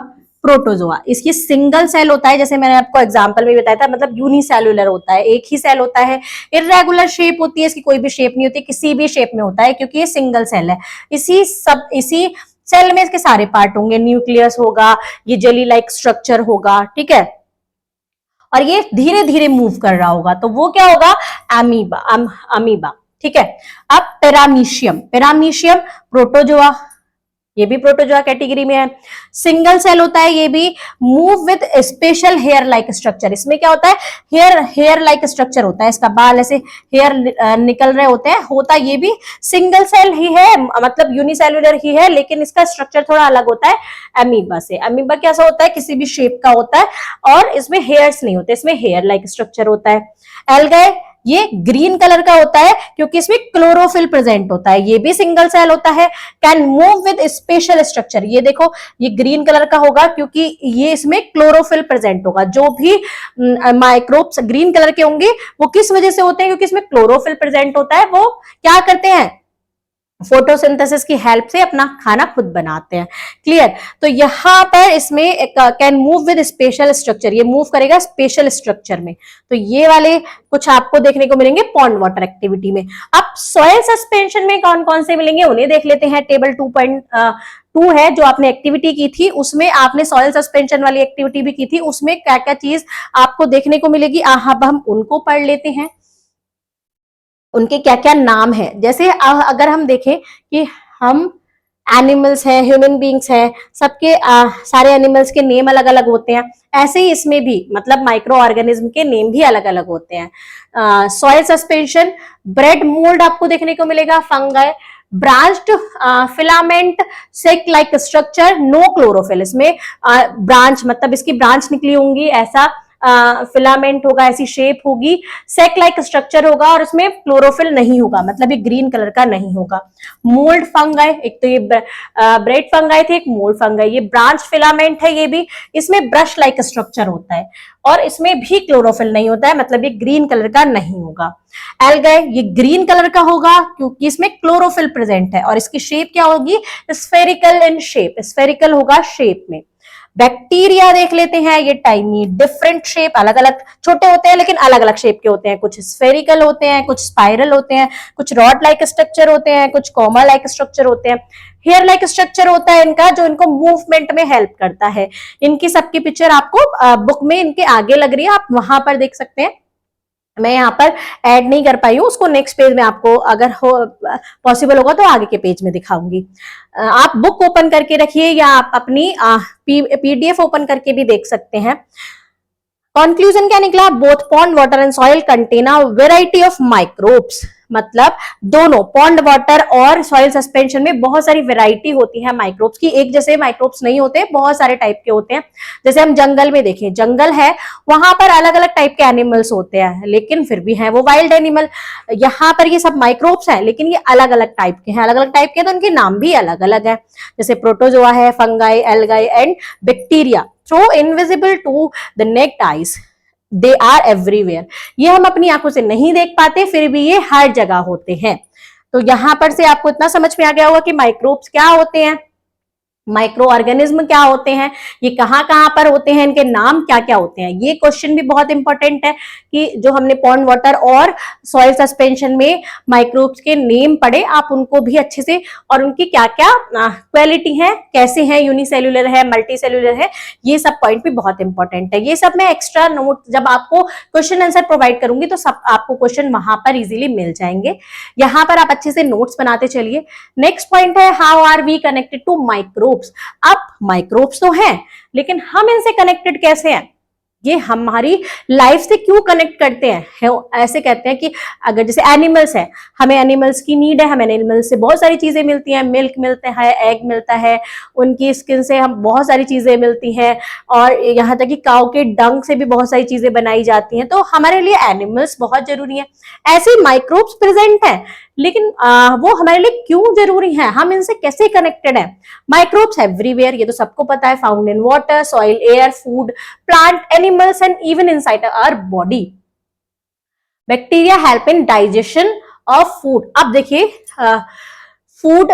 प्रोटोजोआ। इसकी सिंगल सेल होता है, जैसे मैंने आपको एग्जांपल में बताया था, मतलब यूनिसेलुलर होता है, एक ही सेल होता है। इर्रेगुलर शेप होती है, इसकी कोई भी शेप नहीं होती, किसी भी शेप में होता है क्योंकि ये सिंगल सेल है। इसी सेल में इसके सारे पार्ट होंगे, न्यूक्लियस होगा, ये जेली लाइक स्ट्रक्चर होगा, ठीक है, और ये धीरे धीरे मूव कर रहा होगा, तो वो क्या होगा, अमीबा, ठीक है। अब पैरामीशियम प्रोटोजोआ, ये भी प्रोटोजोआ कैटेगरी में है। सिंगल सेल होता है ये भी, move with special hair like structure. इसमें क्या होता है, हेयर लाइक स्ट्रक्चर होता है, इसका बाल ऐसे हेयर निकल रहे होते हैं, होता ये भी सिंगल सेल ही है, मतलब यूनिसेलुलर ही है, लेकिन इसका स्ट्रक्चर थोड़ा अलग होता है अमीबा से। अमीबा कैसा होता है, किसी भी शेप का होता है और इसमें हेयर्स नहीं होते, इसमें हेयर लाइक स्ट्रक्चर होता है। एल्गाई, ये ग्रीन कलर का होता है क्योंकि इसमें क्लोरोफिल प्रेजेंट होता है, ये भी सिंगल सेल होता है। Can move with special structure, ये देखो ये ग्रीन कलर का होगा क्योंकि ये इसमें क्लोरोफिल प्रेजेंट होगा। जो भी माइक्रोब्स ग्रीन कलर के होंगे वो किस वजह से होते हैं, क्योंकि इसमें क्लोरोफिल प्रेजेंट होता है, वो क्या करते हैं, फोटोसिंथेसिस की हेल्प से अपना खाना खुद बनाते हैं। क्लियर, तो यहां पर इसमें can move with special structure, ये मूव करेगा स्पेशल स्ट्रक्चर में। तो ये वाले कुछ आपको देखने को मिलेंगे पॉन्ड वाटर एक्टिविटी में। अब सॉइल सस्पेंशन में कौन कौन से मिलेंगे उन्हें देख लेते हैं। टेबल 2.2 है जो आपने एक्टिविटी की थी, उसमें आपने सॉइल सस्पेंशन वाली एक्टिविटी भी की थी, उसमें क्या क्या चीज आपको देखने को मिलेगी, अब हम उनको पढ़ लेते हैं, उनके क्या क्या नाम है। जैसे अगर हम देखें कि हम एनिमल्स हैं, ह्यूमन बींग्स हैं, सबके सारे एनिमल्स के नेम अलग अलग होते हैं, ऐसे ही इसमें भी मतलब माइक्रो ऑर्गेनिज्म के नेम भी अलग अलग होते हैं। सॉइल सस्पेंशन, ब्रेड मोल्ड आपको देखने को मिलेगा, फंगाई, ब्रांच्ड फिलामेंट सेक लाइक स्ट्रक्चर, नो क्लोरोफिल, इसमें ब्रांच मतलब इसकी ब्रांच निकली होंगी, ऐसा फिलामेंट होगा, ऐसी शेप होगी, सेक लाइक स्ट्रक्चर होगा और उसमें क्लोरोफिल नहीं होगा, मतलब ये ग्रीन कलर का नहीं होगा। मोल्ड फंगाई, एक तो ये ब्रेड फंगाई थे, एक मोल्ड फंगाई, ये ब्रांच फिलामेंट है, ये भी इसमें ब्रश लाइक स्ट्रक्चर होता है और इसमें भी क्लोरोफिल नहीं होता है, मतलब ये ग्रीन कलर का नहीं होगा। एल्गाई, ये ग्रीन कलर का होगा क्योंकि इसमें क्लोरोफिल प्रेजेंट है और इसकी शेप क्या होगी, स्फेरिकल इन शेप, स्फेरिकल होगा शेप में। बैक्टीरिया देख लेते हैं, ये टाइनी डिफरेंट शेप, अलग अलग छोटे होते हैं लेकिन अलग अलग शेप के होते हैं, कुछ स्फेरिकल होते हैं, कुछ स्पाइरल होते हैं, कुछ रॉड लाइक स्ट्रक्चर होते हैं, कुछ कॉमा लाइक स्ट्रक्चर होते हैं। हेयर लाइक स्ट्रक्चर होता है इनका, जो इनको मूवमेंट में हेल्प करता है। इनकी सबकी पिक्चर आपको बुक में इनके आगे लग रही है, आप वहां पर देख सकते हैं, मैं यहाँ पर ऐड नहीं कर पाई हूँ, उसको नेक्स्ट पेज में आपको अगर हो पॉसिबल होगा तो आगे के पेज में दिखाऊंगी। आप बुक ओपन करके रखिए या आप अपनी पीडीएफ ओपन करके भी देख सकते हैं। कंक्लूजन क्या निकला, both pond water and soil contain a variety of microbes, मतलब दोनों पॉन्ड वाटर और सॉइल सस्पेंशन में बहुत सारी वैरायटी होती है माइक्रोब्स की, एक जैसे माइक्रोब्स नहीं होते, बहुत सारे टाइप के होते हैं। जैसे हम जंगल में देखें, जंगल है वहां पर अलग अलग टाइप के एनिमल्स होते हैं लेकिन फिर भी है वो वाइल्ड एनिमल। यहाँ पर ये सब माइक्रोब्स हैं लेकिन ये अलग अलग टाइप के हैं, अलग अलग टाइप के तो उनके नाम भी अलग अलग है, जैसे प्रोटोजोआ है, fungi, algae and bacteria. Through invisible to the naked eyes, they are everywhere, ये हम अपनी आंखों से नहीं देख पाते फिर भी ये हर जगह होते हैं। तो यहां पर से आपको इतना समझ में आ गया होगा कि माइक्रोब्स क्या होते हैं, माइक्रो ऑर्गेनिज्म क्या होते हैं, ये कहां कहां पर होते हैं, इनके नाम क्या क्या होते हैं। ये क्वेश्चन भी बहुत इंपॉर्टेंट है कि जो हमने पॉन्ड वाटर और सॉइल सस्पेंशन में माइक्रोब्स के नेम पढ़े, आप उनको भी अच्छे से, और उनकी क्या क्या क्वालिटी है, कैसे हैं, यूनिसेल्युलर है, मल्टी सेल्युलर है, ये सब पॉइंट भी बहुत इंपॉर्टेंट है। ये सब मैं एक्स्ट्रा नोट जब आपको क्वेश्चन आंसर प्रोवाइड करूंगी तो सब आपको क्वेश्चन वहां पर इजिली मिल जाएंगे। यहां पर आप अच्छे से नोट्स बनाते चलिए। नेक्स्ट पॉइंट है, how are we connected to microbes. अब माइक्रोब्स तो हैं लेकिन हम इनसे कनेक्टेड कैसे हैं, ये हमारी लाइफ से क्यों कनेक्ट करते हैं। ऐसे कहते हैं कि अगर जैसे एनिमल्स है, हमें एनिमल्स की नीड है, हमें एनिमल्स से बहुत सारी चीजें मिलती हैं, मिल्क मिलते हैं, एग मिलता है, उनकी स्किन से हम बहुत सारी चीजें मिलती हैं और यहाँ तक कि काऊ के डंग से भी बहुत सारी चीजें बनाई जाती हैं, तो हमारे लिए एनिमल्स बहुत जरूरी है। ऐसे माइक्रोब्स प्रेजेंट हैं लेकिन वो हमारे लिए क्यों जरूरी है, हम इनसे कैसे कनेक्टेड है। माइक्रोब्स एवरीवेयर, ये तो सबको पता है, found in water, soil, air, food, plant, animals and even inside our body. Bacteria help in digestion of food. अब देखिए फूड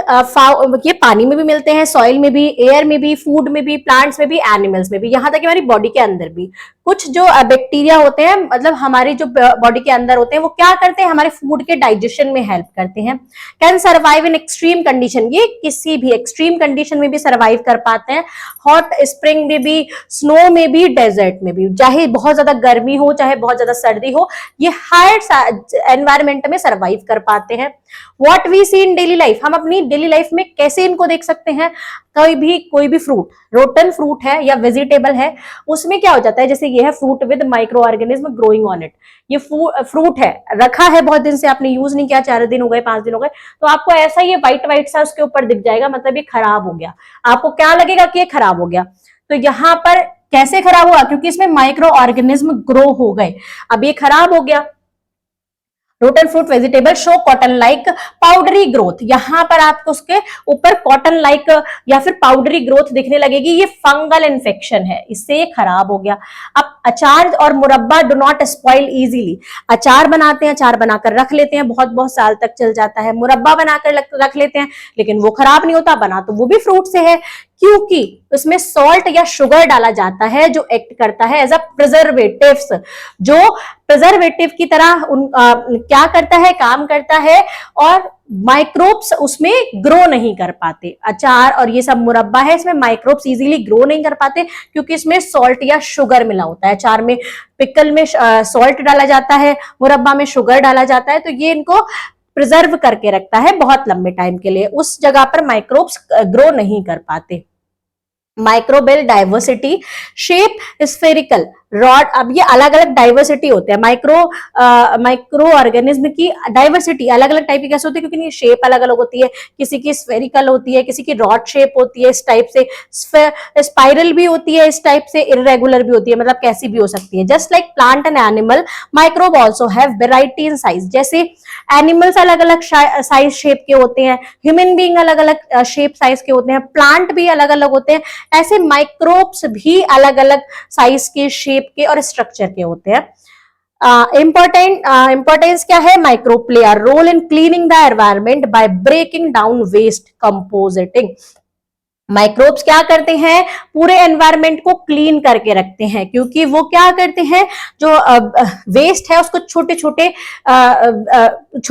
ये पानी में भी मिलते हैं, सॉइल में भी, एयर में भी, फूड में भी, प्लांट्स में भी, एनिमल्स में भी, यहाँ तक कि हमारी बॉडी के अंदर भी। कुछ जो बैक्टीरिया होते हैं, मतलब हमारी जो बॉडी के अंदर होते हैं, वो क्या करते हैं, हमारे फूड के डाइजेशन में हेल्प करते हैं। Can survive in extreme condition, ये किसी भी एक्सट्रीम कंडीशन में भी सर्वाइव कर पाते हैं, हॉट स्प्रिंग में भी, स्नो में भी, डेजर्ट में भी, चाहे बहुत ज्यादा गर्मी हो चाहे बहुत ज्यादा सर्दी हो, ये हर एनवायरमेंट में सर्वाइव कर पाते हैं। What we see in daily life, हम अपनी डेली लाइफ में कैसे इनको देख सकते हैं, कोई भी फ्रूट, रोटन फ्रूट है या वेजिटेबल है, उसमें क्या हो जाता है, जैसे ये है fruit with micro organism growing on it, ये फ्रूट है, रखा है बहुत दिन से, आपने यूज नहीं किया, 4 दिन हो गए, 5 दिन हो गए, तो आपको ऐसा ये व्हाइट व्हाइट सा उसके ऊपर दिख जाएगा, मतलब ये खराब हो गया, आपको क्या लगेगा कि ये खराब हो गया। तो यहाँ पर कैसे खराब हुआ, क्योंकि इसमें माइक्रो ऑर्गेनिज्म ग्रो हो गए, अब ये खराब हो गया। Rotten fruit vegetable show cotton like powdery growth, यहां पर आपको उसके ऊपर कॉटन लाइक या फिर पाउडरी ग्रोथ दिखने लगेगी, ये फंगल इन्फेक्शन है, इससे ये खराब हो गया। अब अचार और मुरब्बा डू नॉट स्पॉइल इजीली, अचार बनाते हैं, अचार बनाकर रख लेते हैं, बहुत बहुत साल तक चल जाता है, मुरब्बा बनाकर रख लेते हैं, लेकिन वो खराब नहीं होता, बना तो वो भी फ्रूट से है, क्योंकि उसमें सॉल्ट या शुगर डाला जाता है जो एक्ट करता है एज अ प्रिजर्वेटिव्स, जो प्रिजर्वेटिव की तरह क्या करता है, काम करता है, और माइक्रोब्स उसमें ग्रो नहीं कर पाते। अचार और ये सब मुरब्बा है, इसमें माइक्रोब्स इजीली ग्रो नहीं कर पाते, क्योंकि इसमें सॉल्ट या शुगर मिला होता है। अचार में, पिकल में सॉल्ट डाला जाता है, मुरब्बा में शुगर डाला जाता है, तो ये इनको प्रिजर्व करके रखता है बहुत लंबे टाइम के लिए, उस जगह पर माइक्रोब्स ग्रो नहीं कर पाते। Microbial diversity, shape spherical rod, अब ये अलग अलग डाइवर्सिटी होते हैं, माइक्रो ऑर्गेनिज्म की डाइवर्सिटी अलग अलग टाइप की कैसे होती है, क्योंकि शेप अलग अलग होती है, किसी की स्फेरिकल होती है, किसी की रॉड शेप होती है इस टाइप से, स्पाइरल भी होती है इस टाइप से, इरेगुलर भी होती है, मतलब कैसी भी हो सकती है। Just like plant and animal, microbe also have variety in size, जैसे एनिमल्स अलग अलग साइज शेप के होते हैं, ह्यूमन बीइंग अलग अलग शेप साइज के होते हैं, प्लांट भी अलग अलग होते हैं, ऐसे माइक्रोब्स भी अलग अलग साइज के, शेप के और स्ट्रक्चर के होते हैं। इंपॉर्टेंस क्या है, micro play a role in cleaning the environment by breaking down waste, compositing. Microbes क्या करते हैं, पूरे एनवायरमेंट को क्लीन करके रखते हैं, क्योंकि वो क्या करते हैं, जो वेस्ट है उसको छोटे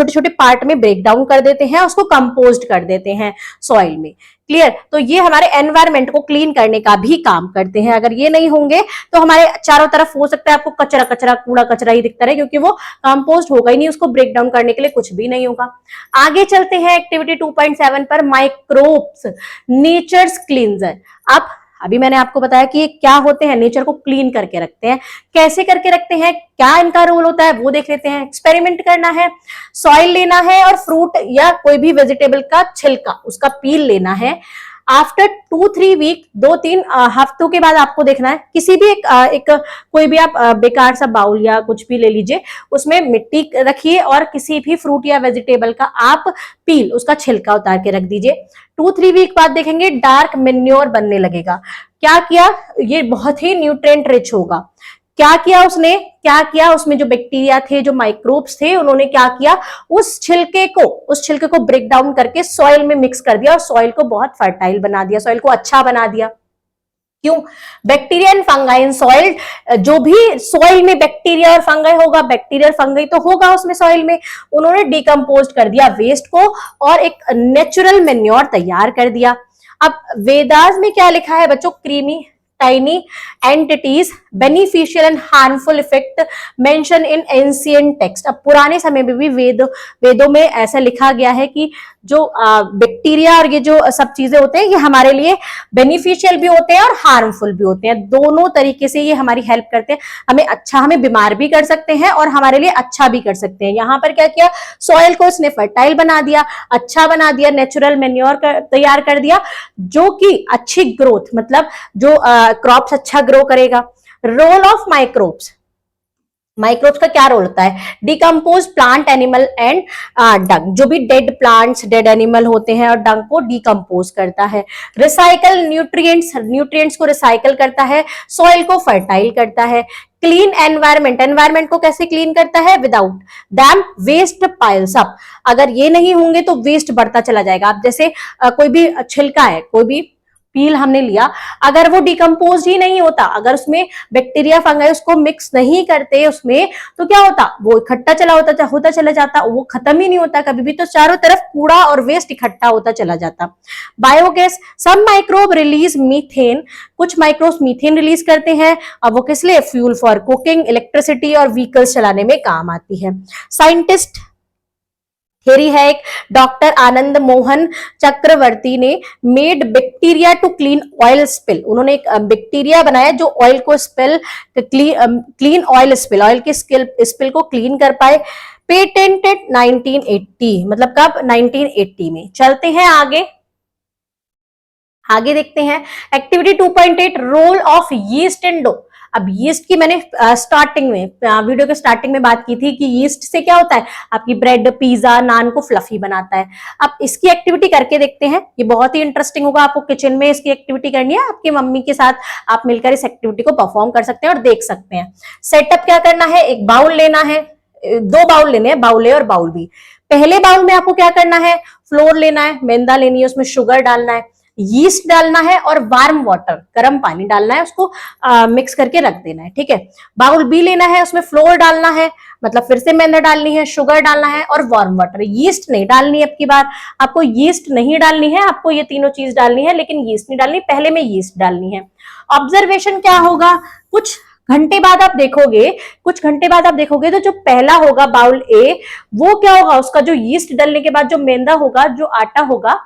छोटे पार्ट में ब्रेक डाउन कर देते हैं, उसको कंपोस्ट कर देते हैं सॉइल में। क्लियर, तो ये हमारे एनवायरमेंट को क्लीन करने का भी काम करते हैं। अगर ये नहीं होंगे तो हमारे चारों तरफ हो सकता है आपको कचरा कचरा, कूड़ा कचरा ही दिखता रहे, क्योंकि वो कंपोस्ट होगा ही नहीं, उसको ब्रेक डाउन करने के लिए कुछ भी नहीं होगा। आगे चलते हैं एक्टिविटी 2.7 पर, माइक्रोब्स नेचर्स क्लींजर। अब अभी मैंने आपको बताया कि ये क्या होते हैं, नेचर को क्लीन करके रखते हैं, कैसे करके रखते हैं, क्या इनका रोल होता है, वो देख लेते हैं। एक्सपेरिमेंट करना है, सॉइल लेना है और फ्रूट या कोई भी वेजिटेबल का छिलका, उसका पील लेना है। आफ्टर 2-3 वीक, 2-3 हफ्तों के बाद आपको देखना है, किसी भी एक कोई भी आप बेकार सा बाउल या कुछ भी ले लीजिए, उसमें मिट्टी रखिए और किसी भी फ्रूट या वेजिटेबल का आप पील, उसका छिलका उतार के रख दीजिए। 2-3 वीक बाद देखेंगे डार्क मेन्योर बनने लगेगा। क्या किया, ये बहुत ही न्यूट्रिएंट रिच होगा। क्या किया उसने, क्या किया उसमें जो बैक्टीरिया थे, जो माइक्रोब्स थे, उन्होंने क्या किया, उस छिलके को ब्रेक डाउन करके सॉइल में मिक्स कर दिया और सॉइल को बहुत फर्टाइल बना दिया, सॉइल को अच्छा बना दिया। क्यों, bacteria and fungi in soil, जो भी सॉइल में बैक्टीरिया और फंगाई होगा, बैक्टीरिया और फंगाई तो होगा उसमें सॉइल में, उन्होंने डिकम्पोज कर दिया वेस्ट को और एक नेचुरल मेन्योर तैयार कर दिया। अब वेदास में क्या लिखा है बच्चों, creamy tiny entities beneficial and harmful effect mentioned in ancient text। अब पुराने समय में भी वेदों में ऐसा लिखा गया है कि जो बैक्टीरिया और ये जो सब चीजें होते हैं, ये हमारे लिए बेनिफिशियल भी होते हैं और हार्मफुल भी होते हैं, दोनों तरीके से ये हमारी हेल्प करते हैं। हमें बीमार भी कर सकते हैं और हमारे लिए अच्छा भी कर सकते हैं। यहाँ पर क्या किया, सॉइल को इसने फर्टाइल बना दिया, अच्छा बना दिया, नेचुरल मैन्योर तैयार कर दिया, जो कि अच्छी ग्रोथ, मतलब जो क्रॉप्स अच्छा ग्रो करेगा। रोल ऑफ माइक्रोब्स, माइक्रोब्स का क्या रोल होता है? डिकम्पोज प्लांट, एनिमल एंड डंग, जो भी डेड प्लांट्स, डेड एनिमल होते हैं और डंग को डिकम्पोज करता है। रिसाइकल न्यूट्रिएंट्स, न्यूट्रिएंट्स को रिसाइकल करता है। सॉइल को फर्टाइल करता है। क्लीन एनवायरमेंट, एनवायरमेंट को कैसे क्लीन करता है? Without them waste piles up, अगर ये नहीं होंगे तो वेस्ट बढ़ता चला जाएगा। आप जैसे कोई भी छिलका है, कोई भी पील हमने लिया, अगर वो डिकम्पोज ही नहीं होता, अगर उसमें बैक्टीरिया फंगाई उसको मिक्स नहीं करते उसमें, तो क्या होता? वो इकट्ठा होता चला जाता, वो खत्म ही नहीं होता कभी भी, तो चारों तरफ कूड़ा और वेस्ट इकट्ठा होता चला जाता। बायोगैस, सम माइक्रोब रिलीज मीथेन, कुछ माइक्रोब्स मीथेन रिलीज करते हैं, अब वो किस लिए? फ्यूल फॉर कुकिंग, इलेक्ट्रिसिटी और व्हीकल्स चलाने में काम आती है। साइंटिस्ट थ्योरी है एक, डॉक्टर आनंद मोहन चक्रवर्ती ने made bacteria to clean oil spill, उन्होंने एक बैक्टीरिया बनाया जो ऑयल को क्लीन ऑयल स्पिल, ऑयल के स्पिल को क्लीन कर पाए। पेटेंटेड 1980, मतलब कब? 1980 में। चलते हैं आगे, आगे देखते हैं activity 2.8, role of yeast in dough. अब यीस्ट की मैंने स्टार्टिंग में, वीडियो के स्टार्टिंग में बात की थी कि यीस्ट से क्या होता है? आपकी ब्रेड, पिज्जा, नान को फ्लफी बनाता है। अब इसकी एक्टिविटी करके देखते हैं, ये बहुत ही इंटरेस्टिंग होगा। आपको किचन में इसकी एक्टिविटी करनी है, आपकी मम्मी के साथ आप मिलकर इस एक्टिविटी को परफॉर्म कर सकते हैं और देख सकते हैं। सेटअप क्या करना है? एक बाउल लेना है, 2 बाउल लेने हैं, बाउल ए और बाउल बी। पहले बाउल में आपको क्या करना है? फ्लोर लेना है, मैदा लेनी है, उसमें शुगर डालना है, यीस्ट डालना है और वार्म वाटर, गर्म पानी डालना है, उसको मिक्स करके रख देना है, ठीक है। बाउल बी लेना है, उसमें फ्लोर डालना है, मतलब फिर से मैदा डालनी है, शुगर डालना है और वार्म वाटर। यीस्ट नहीं डालनी है, अब की बार आपको यीस्ट नहीं डालनी है, आपको ये तीनों चीज डालनी है, लेकिन यीस्ट नहीं डालनी, पहले में यीस्ट डालनी है। ऑब्जर्वेशन क्या होगा? कुछ घंटे बाद आप देखोगे तो जो पहला होगा बाउल ए, वो क्या होगा? उसका जो यीस्ट डालने के बाद जो मैदा होगा, जो आटा होगा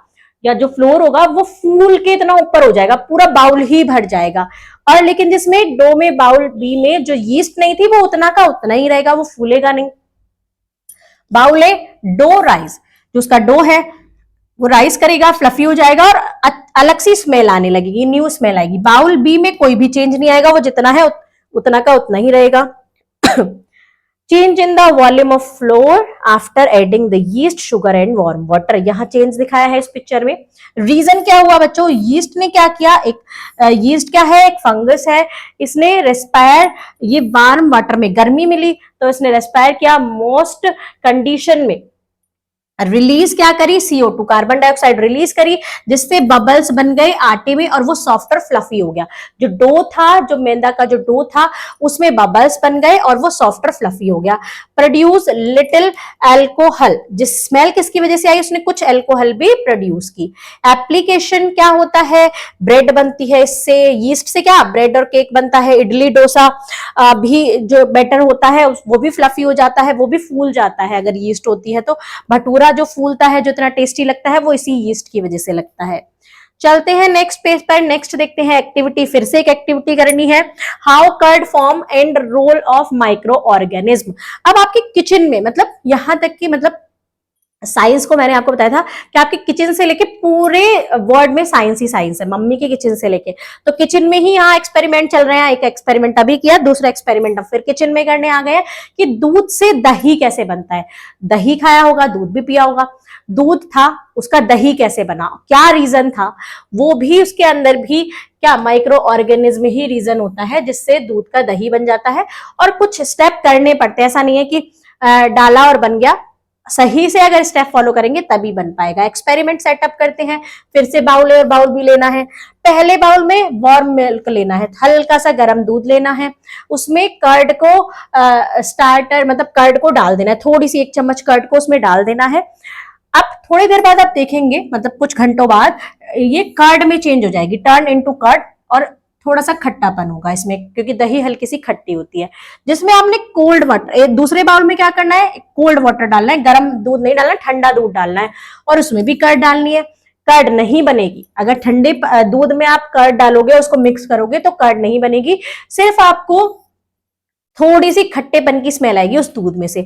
या जो फ्लोर होगा, वो फूल के इतना ऊपर हो जाएगा, पूरा बाउल ही भर जाएगा। और लेकिन जिसमें डो में, बाउल बी में जो यीस्ट नहीं थी, वो उतना का उतना ही रहेगा, वो फूलेगा नहीं। बाउल ए, डो राइस, जो उसका डो है वो राइस करेगा, फ्लफी हो जाएगा और अलग सी स्मेल आने लगेगी, न्यू स्मेल आएगी। बाउल बी में कोई भी चेंज नहीं आएगा, वो जितना है उतना का उतना ही रहेगा। Change in the volume of floor after adding the yeast, sugar and warm water, यहाँ चेंज दिखाया है इस पिक्चर में। रीजन क्या हुआ बच्चों? यीस्ट ने क्या किया? यीस्ट क्या है? एक फंगस है, इसने रेस्पायर, ये वार्म वाटर में गर्मी मिली तो इसने रेस्पायर किया, मोस्ट कंडीशन में रिलीज क्या करी? CO2, कार्बन डाइऑक्साइड रिलीज करी, जिससे बबल्स बन गए आटे में और वो सॉफ्ट और फ्लफी हो गया। जो डो था, जो मैदा का जो डो था, उसमें बबल्स बन गए और वो सॉफ्ट और फ्लफी हो गया। प्रोड्यूस लिटिल एल्कोहल, जिस स्मेल किसकी वजह से आई? उसने कुछ एल्कोहल भी प्रोड्यूस की। एप्लीकेशन क्या होता है? ब्रेड बनती है इससे, यीस्ट से क्या? ब्रेड और केक बनता है। इडली डोसा भी जो बैटर होता है वो भी फ्लफी हो जाता है, वो भी फूल जाता है अगर यीस्ट होती है तो। भटूरा जो फूलता है, जो इतना टेस्टी लगता है, वो इसी यीस्ट की वजह से लगता है। चलते हैं नेक्स्ट पेज पर, नेक्स्ट देखते हैं एक्टिविटी। फिर से एक एक्टिविटी करनी है, how curd form and role of micro organism. अब आपके किचन में, मतलब यहां तक कि मतलब साइंस को मैंने आपको बताया था कि आपके किचन से लेके पूरे वर्ल्ड में साइंस ही साइंस है, मम्मी के किचन से लेके, तो किचन में ही यहाँ एक्सपेरिमेंट चल रहे हैं। एक एक्सपेरिमेंट अभी किया, दूसरा एक्सपेरिमेंट अब फिर किचन में करने आ गए हैं कि दूध से दही कैसे बनता है। दही खाया होगा, दूध भी पिया होगा, दूध था, उसका दही कैसे बना, क्या रीजन था, वो भी उसके अंदर भी क्या माइक्रो ऑर्गेनिज्म ही रीजन होता है जिससे दूध का दही बन जाता है। और कुछ स्टेप करने पड़ते हैं, ऐसा नहीं है कि डाला और बन गया, सही से अगर स्टेप फॉलो करेंगे तभी बन पाएगा। एक्सपेरिमेंट सेटअप करते हैं, फिर से बाउल और बाउल भी लेना है। पहले बाउल में वार्म मिल्क लेना है, हल्का सा गर्म दूध लेना है, उसमें कर्ड को स्टार्टर मतलब कर्ड को डाल देना है, थोड़ी सी 1 चम्मच कर्ड को उसमें डाल देना है। अब थोड़ी देर बाद आप देखेंगे, मतलब कुछ घंटों बाद ये कर्ड में चेंज हो जाएगी, टर्न इनटू कर्ड, और थोड़ा सा खट्टापन होगा इसमें क्योंकि दही हल्की सी खट्टी होती है। जिसमें आपने कोल्ड वाटर, दूसरे बाउल में क्या करना है, कोल्ड वाटर डालना है, गर्म दूध नहीं डालना, ठंडा दूध डालना है और उसमें भी कर्ड डालनी है। कर्ड नहीं बनेगी अगर ठंडे दूध में आप कर्ड डालोगे, उसको मिक्स करोगे तो कर्ड नहीं बनेगी, सिर्फ आपको थोड़ी सी खट्टेपन की स्मेल आएगी उस दूध में से।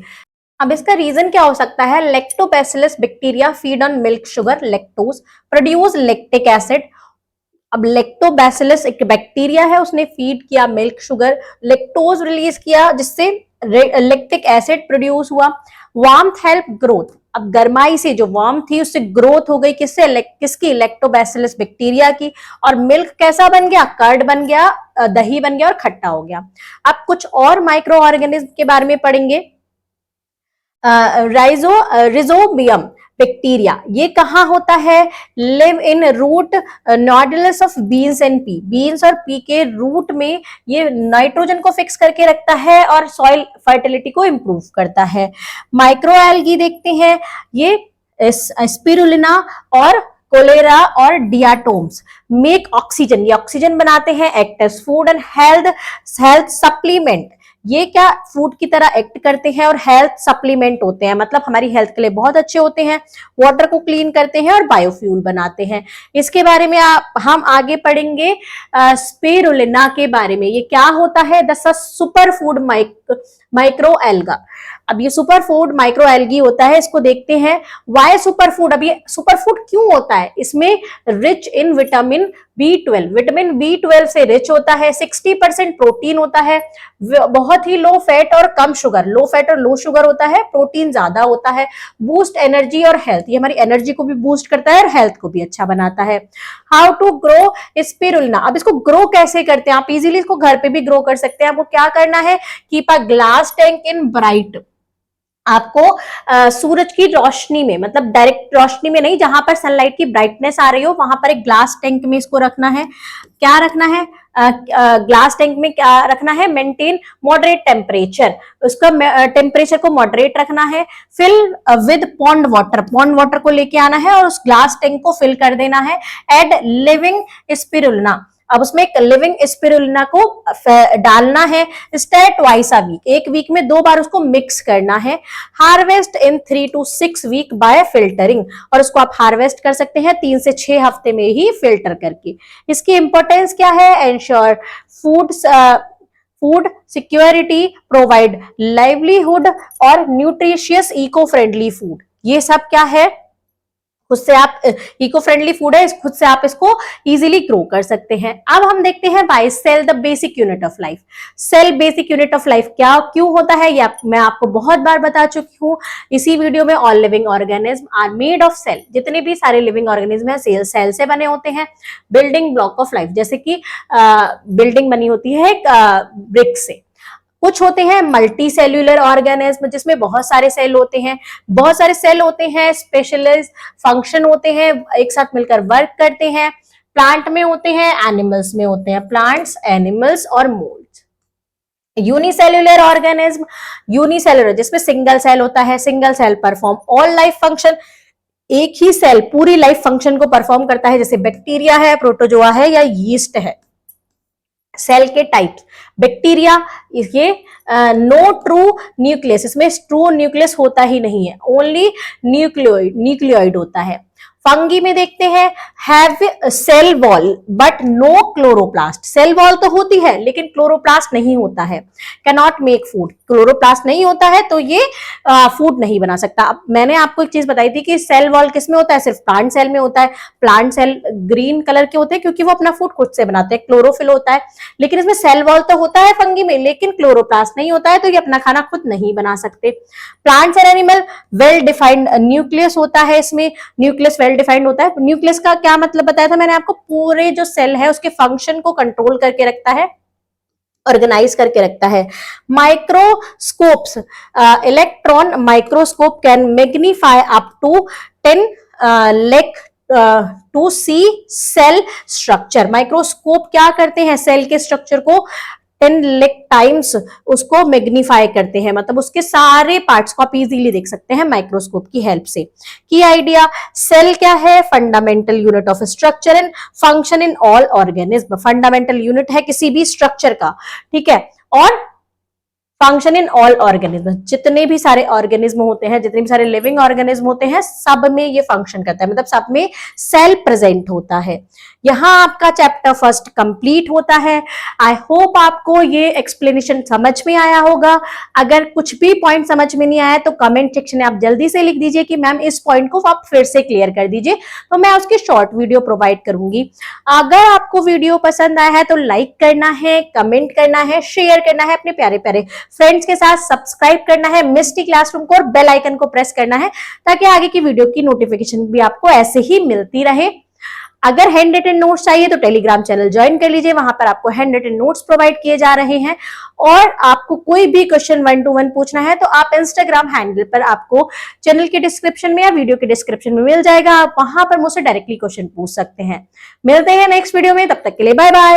अब इसका रीजन क्या हो सकता है? Lactobacillus bacteria feed on milk sugar lactose, produce lactic acid, अब लैक्टोबैसिलस एक बैक्टीरिया है, उसने फीड किया मिल्क शुगर, लैक्टोज रिलीज किया जिससे लैक्टिक एसिड प्रोड्यूस हुआ। वार्मथ हेल्प ग्रोथ, अब गर्माई से जो वार्म थी उससे ग्रोथ हो गई, किससे, किसकी, लैक्टोबैसिलस बैक्टीरिया की। और मिल्क कैसा बन गया, कर्ड बन गया, दही बन गया और खट्टा हो गया। अब कुछ और माइक्रो ऑर्गेनिज्म के बारे में पढ़ेंगे। रिजोबियम बैक्टीरिया, ये कहाँ होता है, live in root nodules of beans and pea, beans और पी के रूट में ये नाइट्रोजन को फिक्स करके रखता है और सॉइल फर्टिलिटी को इंप्रूव करता है। माइक्रो एल्गी देखते हैं, ये स्पिरुलिना और कोलेरा और डियाटोम्स मेक ऑक्सीजन, ये ऑक्सीजन बनाते हैं, act as food and health supplement, ये क्या फूड की तरह एक्ट करते हैं और हेल्थ सप्लीमेंट होते हैं, मतलब हमारी हेल्थ के लिए बहुत अच्छे होते हैं, वाटर को क्लीन करते हैं और बायोफ्यूल बनाते हैं। इसके बारे में हम आगे पढ़ेंगे स्पिरुलिना के बारे में। ये क्या होता है, the super food micro alga. अब ये सुपर फूड माइक्रो एल्गी होता है, इसको देखते हैं। वाई सुपर फूड, अब ये सुपर फूड क्यों होता है, इसमें rich in vitamin B12, vitamin B12 से रिच होता है, 60% प्रोटीन होता है, बहुत ही लो फैट और कम शुगर, लो फैट और लो शुगर होता है, प्रोटीन ज्यादा होता है, बूस्ट एनर्जी और हेल्थ, ये हमारी एनर्जी को भी बूस्ट करता है और हेल्थ को भी अच्छा बनाता है। हाउ टू ग्रो स्पिरुलिना, अब इसको ग्रो कैसे करते हैं, आप इजीली इसको घर पे भी ग्रो कर सकते हैं। आपको क्या करना है, keep a glass tank in bright, आपको सूरज की रोशनी में, मतलब डायरेक्ट रोशनी में नहीं, जहां पर सनलाइट की ब्राइटनेस आ रही हो वहां पर एक ग्लास टैंक में इसको रखना है। क्या रखना है, ग्लास टैंक में क्या रखना है, मेंटेन मॉडरेट टेम्परेचर, उसका टेम्परेचर को मॉडरेट रखना है। Fill with pond water, pond water को लेके आना है और उस ग्लास टैंक को फिल कर देना है। एड लिविंग स्पिरुलिना, अब उसमें एक लिविंग स्पिरुलिना को डालना है। स्टार्ट ट्वाइस अ वीक, एक वीक में 2 बार उसको मिक्स करना है। Harvest in 3 to 6 week by filtering, और उसको आप हार्वेस्ट कर सकते हैं 3 से 6 हफ्ते में ही फिल्टर करके। इसकी इंपॉर्टेंस क्या है, ensure food security, provide livelihood और न्यूट्रिशियस इको फ्रेंडली फूड, ये सब क्या है, खुद से आप इको फ्रेंडली फूड है, खुद से आप इसको इजीली ग्रो कर सकते हैं। अब हम देखते हैं why cell the basic unit of life. Cell basic unit of life क्या क्यों होता है, ये मैं आपको बहुत बार बता चुकी हूँ इसी वीडियो में। All living organism are made of cell, जितने भी सारे लिविंग ऑर्गेनिज्म है सेल से बने होते हैं। बिल्डिंग ब्लॉक ऑफ लाइफ, जैसे कि बिल्डिंग बनी होती है ब्रिक से। कुछ होते हैं मल्टी सेल्यूलर ऑर्गेनिज्म, जिसमें बहुत सारे सेल होते हैं, बहुत सारे सेल होते हैं, स्पेशलाइज्ड फंक्शन होते हैं, एक साथ मिलकर वर्क करते हैं। प्लांट में होते हैं, एनिमल्स में होते हैं, प्लांट्स, एनिमल्स और मोल्ड्स। यूनिसेल्यूलर ऑर्गेनिज्म, यूनिसेल्यूलर जिसमें सिंगल सेल होता है, single cell perform all life function, एक ही सेल पूरी लाइफ फंक्शन को परफॉर्म करता है, जैसे बैक्टीरिया है, प्रोटोजोआ है या यीस्ट है। सेल के टाइप्स, बैक्टीरिया, ये नो ट्रू न्यूक्लियस, इसमें ट्रू न्यूक्लियस होता ही नहीं है, ओनली न्यूक्लियोइड होता है। फंगी में देखते हैं, have cell wall but no chloroplast, cell wall तो होती है लेकिन क्लोरोप्लास्ट नहीं होता है। कैनॉट मेक फूड, क्लोरोप्लास्ट नहीं होता है तो ये फूड नहीं बना सकता। अब मैंने आपको एक चीज बताई थी कि सेल वॉल किस में होता है, सिर्फ प्लांट सेल में होता है। प्लांट सेल ग्रीन कलर के होते हैं क्योंकि वो अपना फूड खुद से बनाते हैं, क्लोरोफिल होता है, लेकिन इसमें सेल वॉल तो होता है फंगी में, लेकिन क्लोरोप्लास्ट नहीं होता है, तो ये अपना खाना खुद नहीं बना सकते। Plants and animal, well defined nucleus होता है, इसमें न्यूक्लियस वेल डिफाइंड होता है। न्यूक्लियस का क्या मतलब बताया था मैंने आपको, पूरे जो सेल है उसके फंक्शन को कंट्रोल करके रखता है, ऑर्गेनाइज करके रखता है। Microscopes, electron microscope can magnify up to 10 lakh to see cell structure. Microscope क्या करते हैं, सेल के स्ट्रक्चर को 10 लाख टाइम्स उसको मैग्नीफाई करते हैं, मतलब उसके सारे पार्ट्स को आप इजीली देख सकते हैं माइक्रोस्कोप की हेल्प से। की आइडिया, सेल क्या है, fundamental unit of structure and function in all organism, fundamental unit है किसी भी स्ट्रक्चर का, ठीक है। और फंक्शन इन ऑल ऑर्गेनिज्म, जितने भी सारे ऑर्गेनिज्म होते हैं, जितने भी सारे लिविंग ऑर्गेनिज्म होते हैं, सब में ये फंक्शन करता है, मतलब सब में सेल प्रेजेंट होता है। यहाँ आपका चैप्टर फर्स्ट कंप्लीट होता है। आई होप आपको ये एक्सप्लेनेशन समझ में आया होगा। अगर कुछ भी पॉइंट समझ में नहीं आया तो कमेंट सेक्शन में आप जल्दी से लिख दीजिए कि मैम इस पॉइंट को आप फिर से क्लियर कर दीजिए, तो मैं उसकी शॉर्ट वीडियो प्रोवाइड करूंगी। अगर आपको वीडियो पसंद आया है तो लाइक करना है, कमेंट करना है, शेयर करना है अपने प्यारे प्यारे फ्रेंड्स के साथ, सब्सक्राइब करना है मिस्टी क्लासरूम को और बेल आइकन को प्रेस करना है ताकि आगे की वीडियो की नोटिफिकेशन भी आपको ऐसे ही मिलती रहे। अगर हैंड रिटन नोट्स चाहिए तो टेलीग्राम चैनल ज्वाइन कर लीजिए, वहां पर आपको हैंड रिटन नोट्स प्रोवाइड किए जा रहे हैं। और आपको कोई भी क्वेश्चन 1 to 1 पूछना है तो आप इंस्टाग्राम हैंडल पर आपको चैनल के डिस्क्रिप्शन में या वीडियो के डिस्क्रिप्शन में मिल जाएगा, आप वहां पर मुझसे डायरेक्टली क्वेश्चन पूछ सकते हैं। मिलते हैं नेक्स्ट वीडियो में, तब तक के लिए बाय बाय।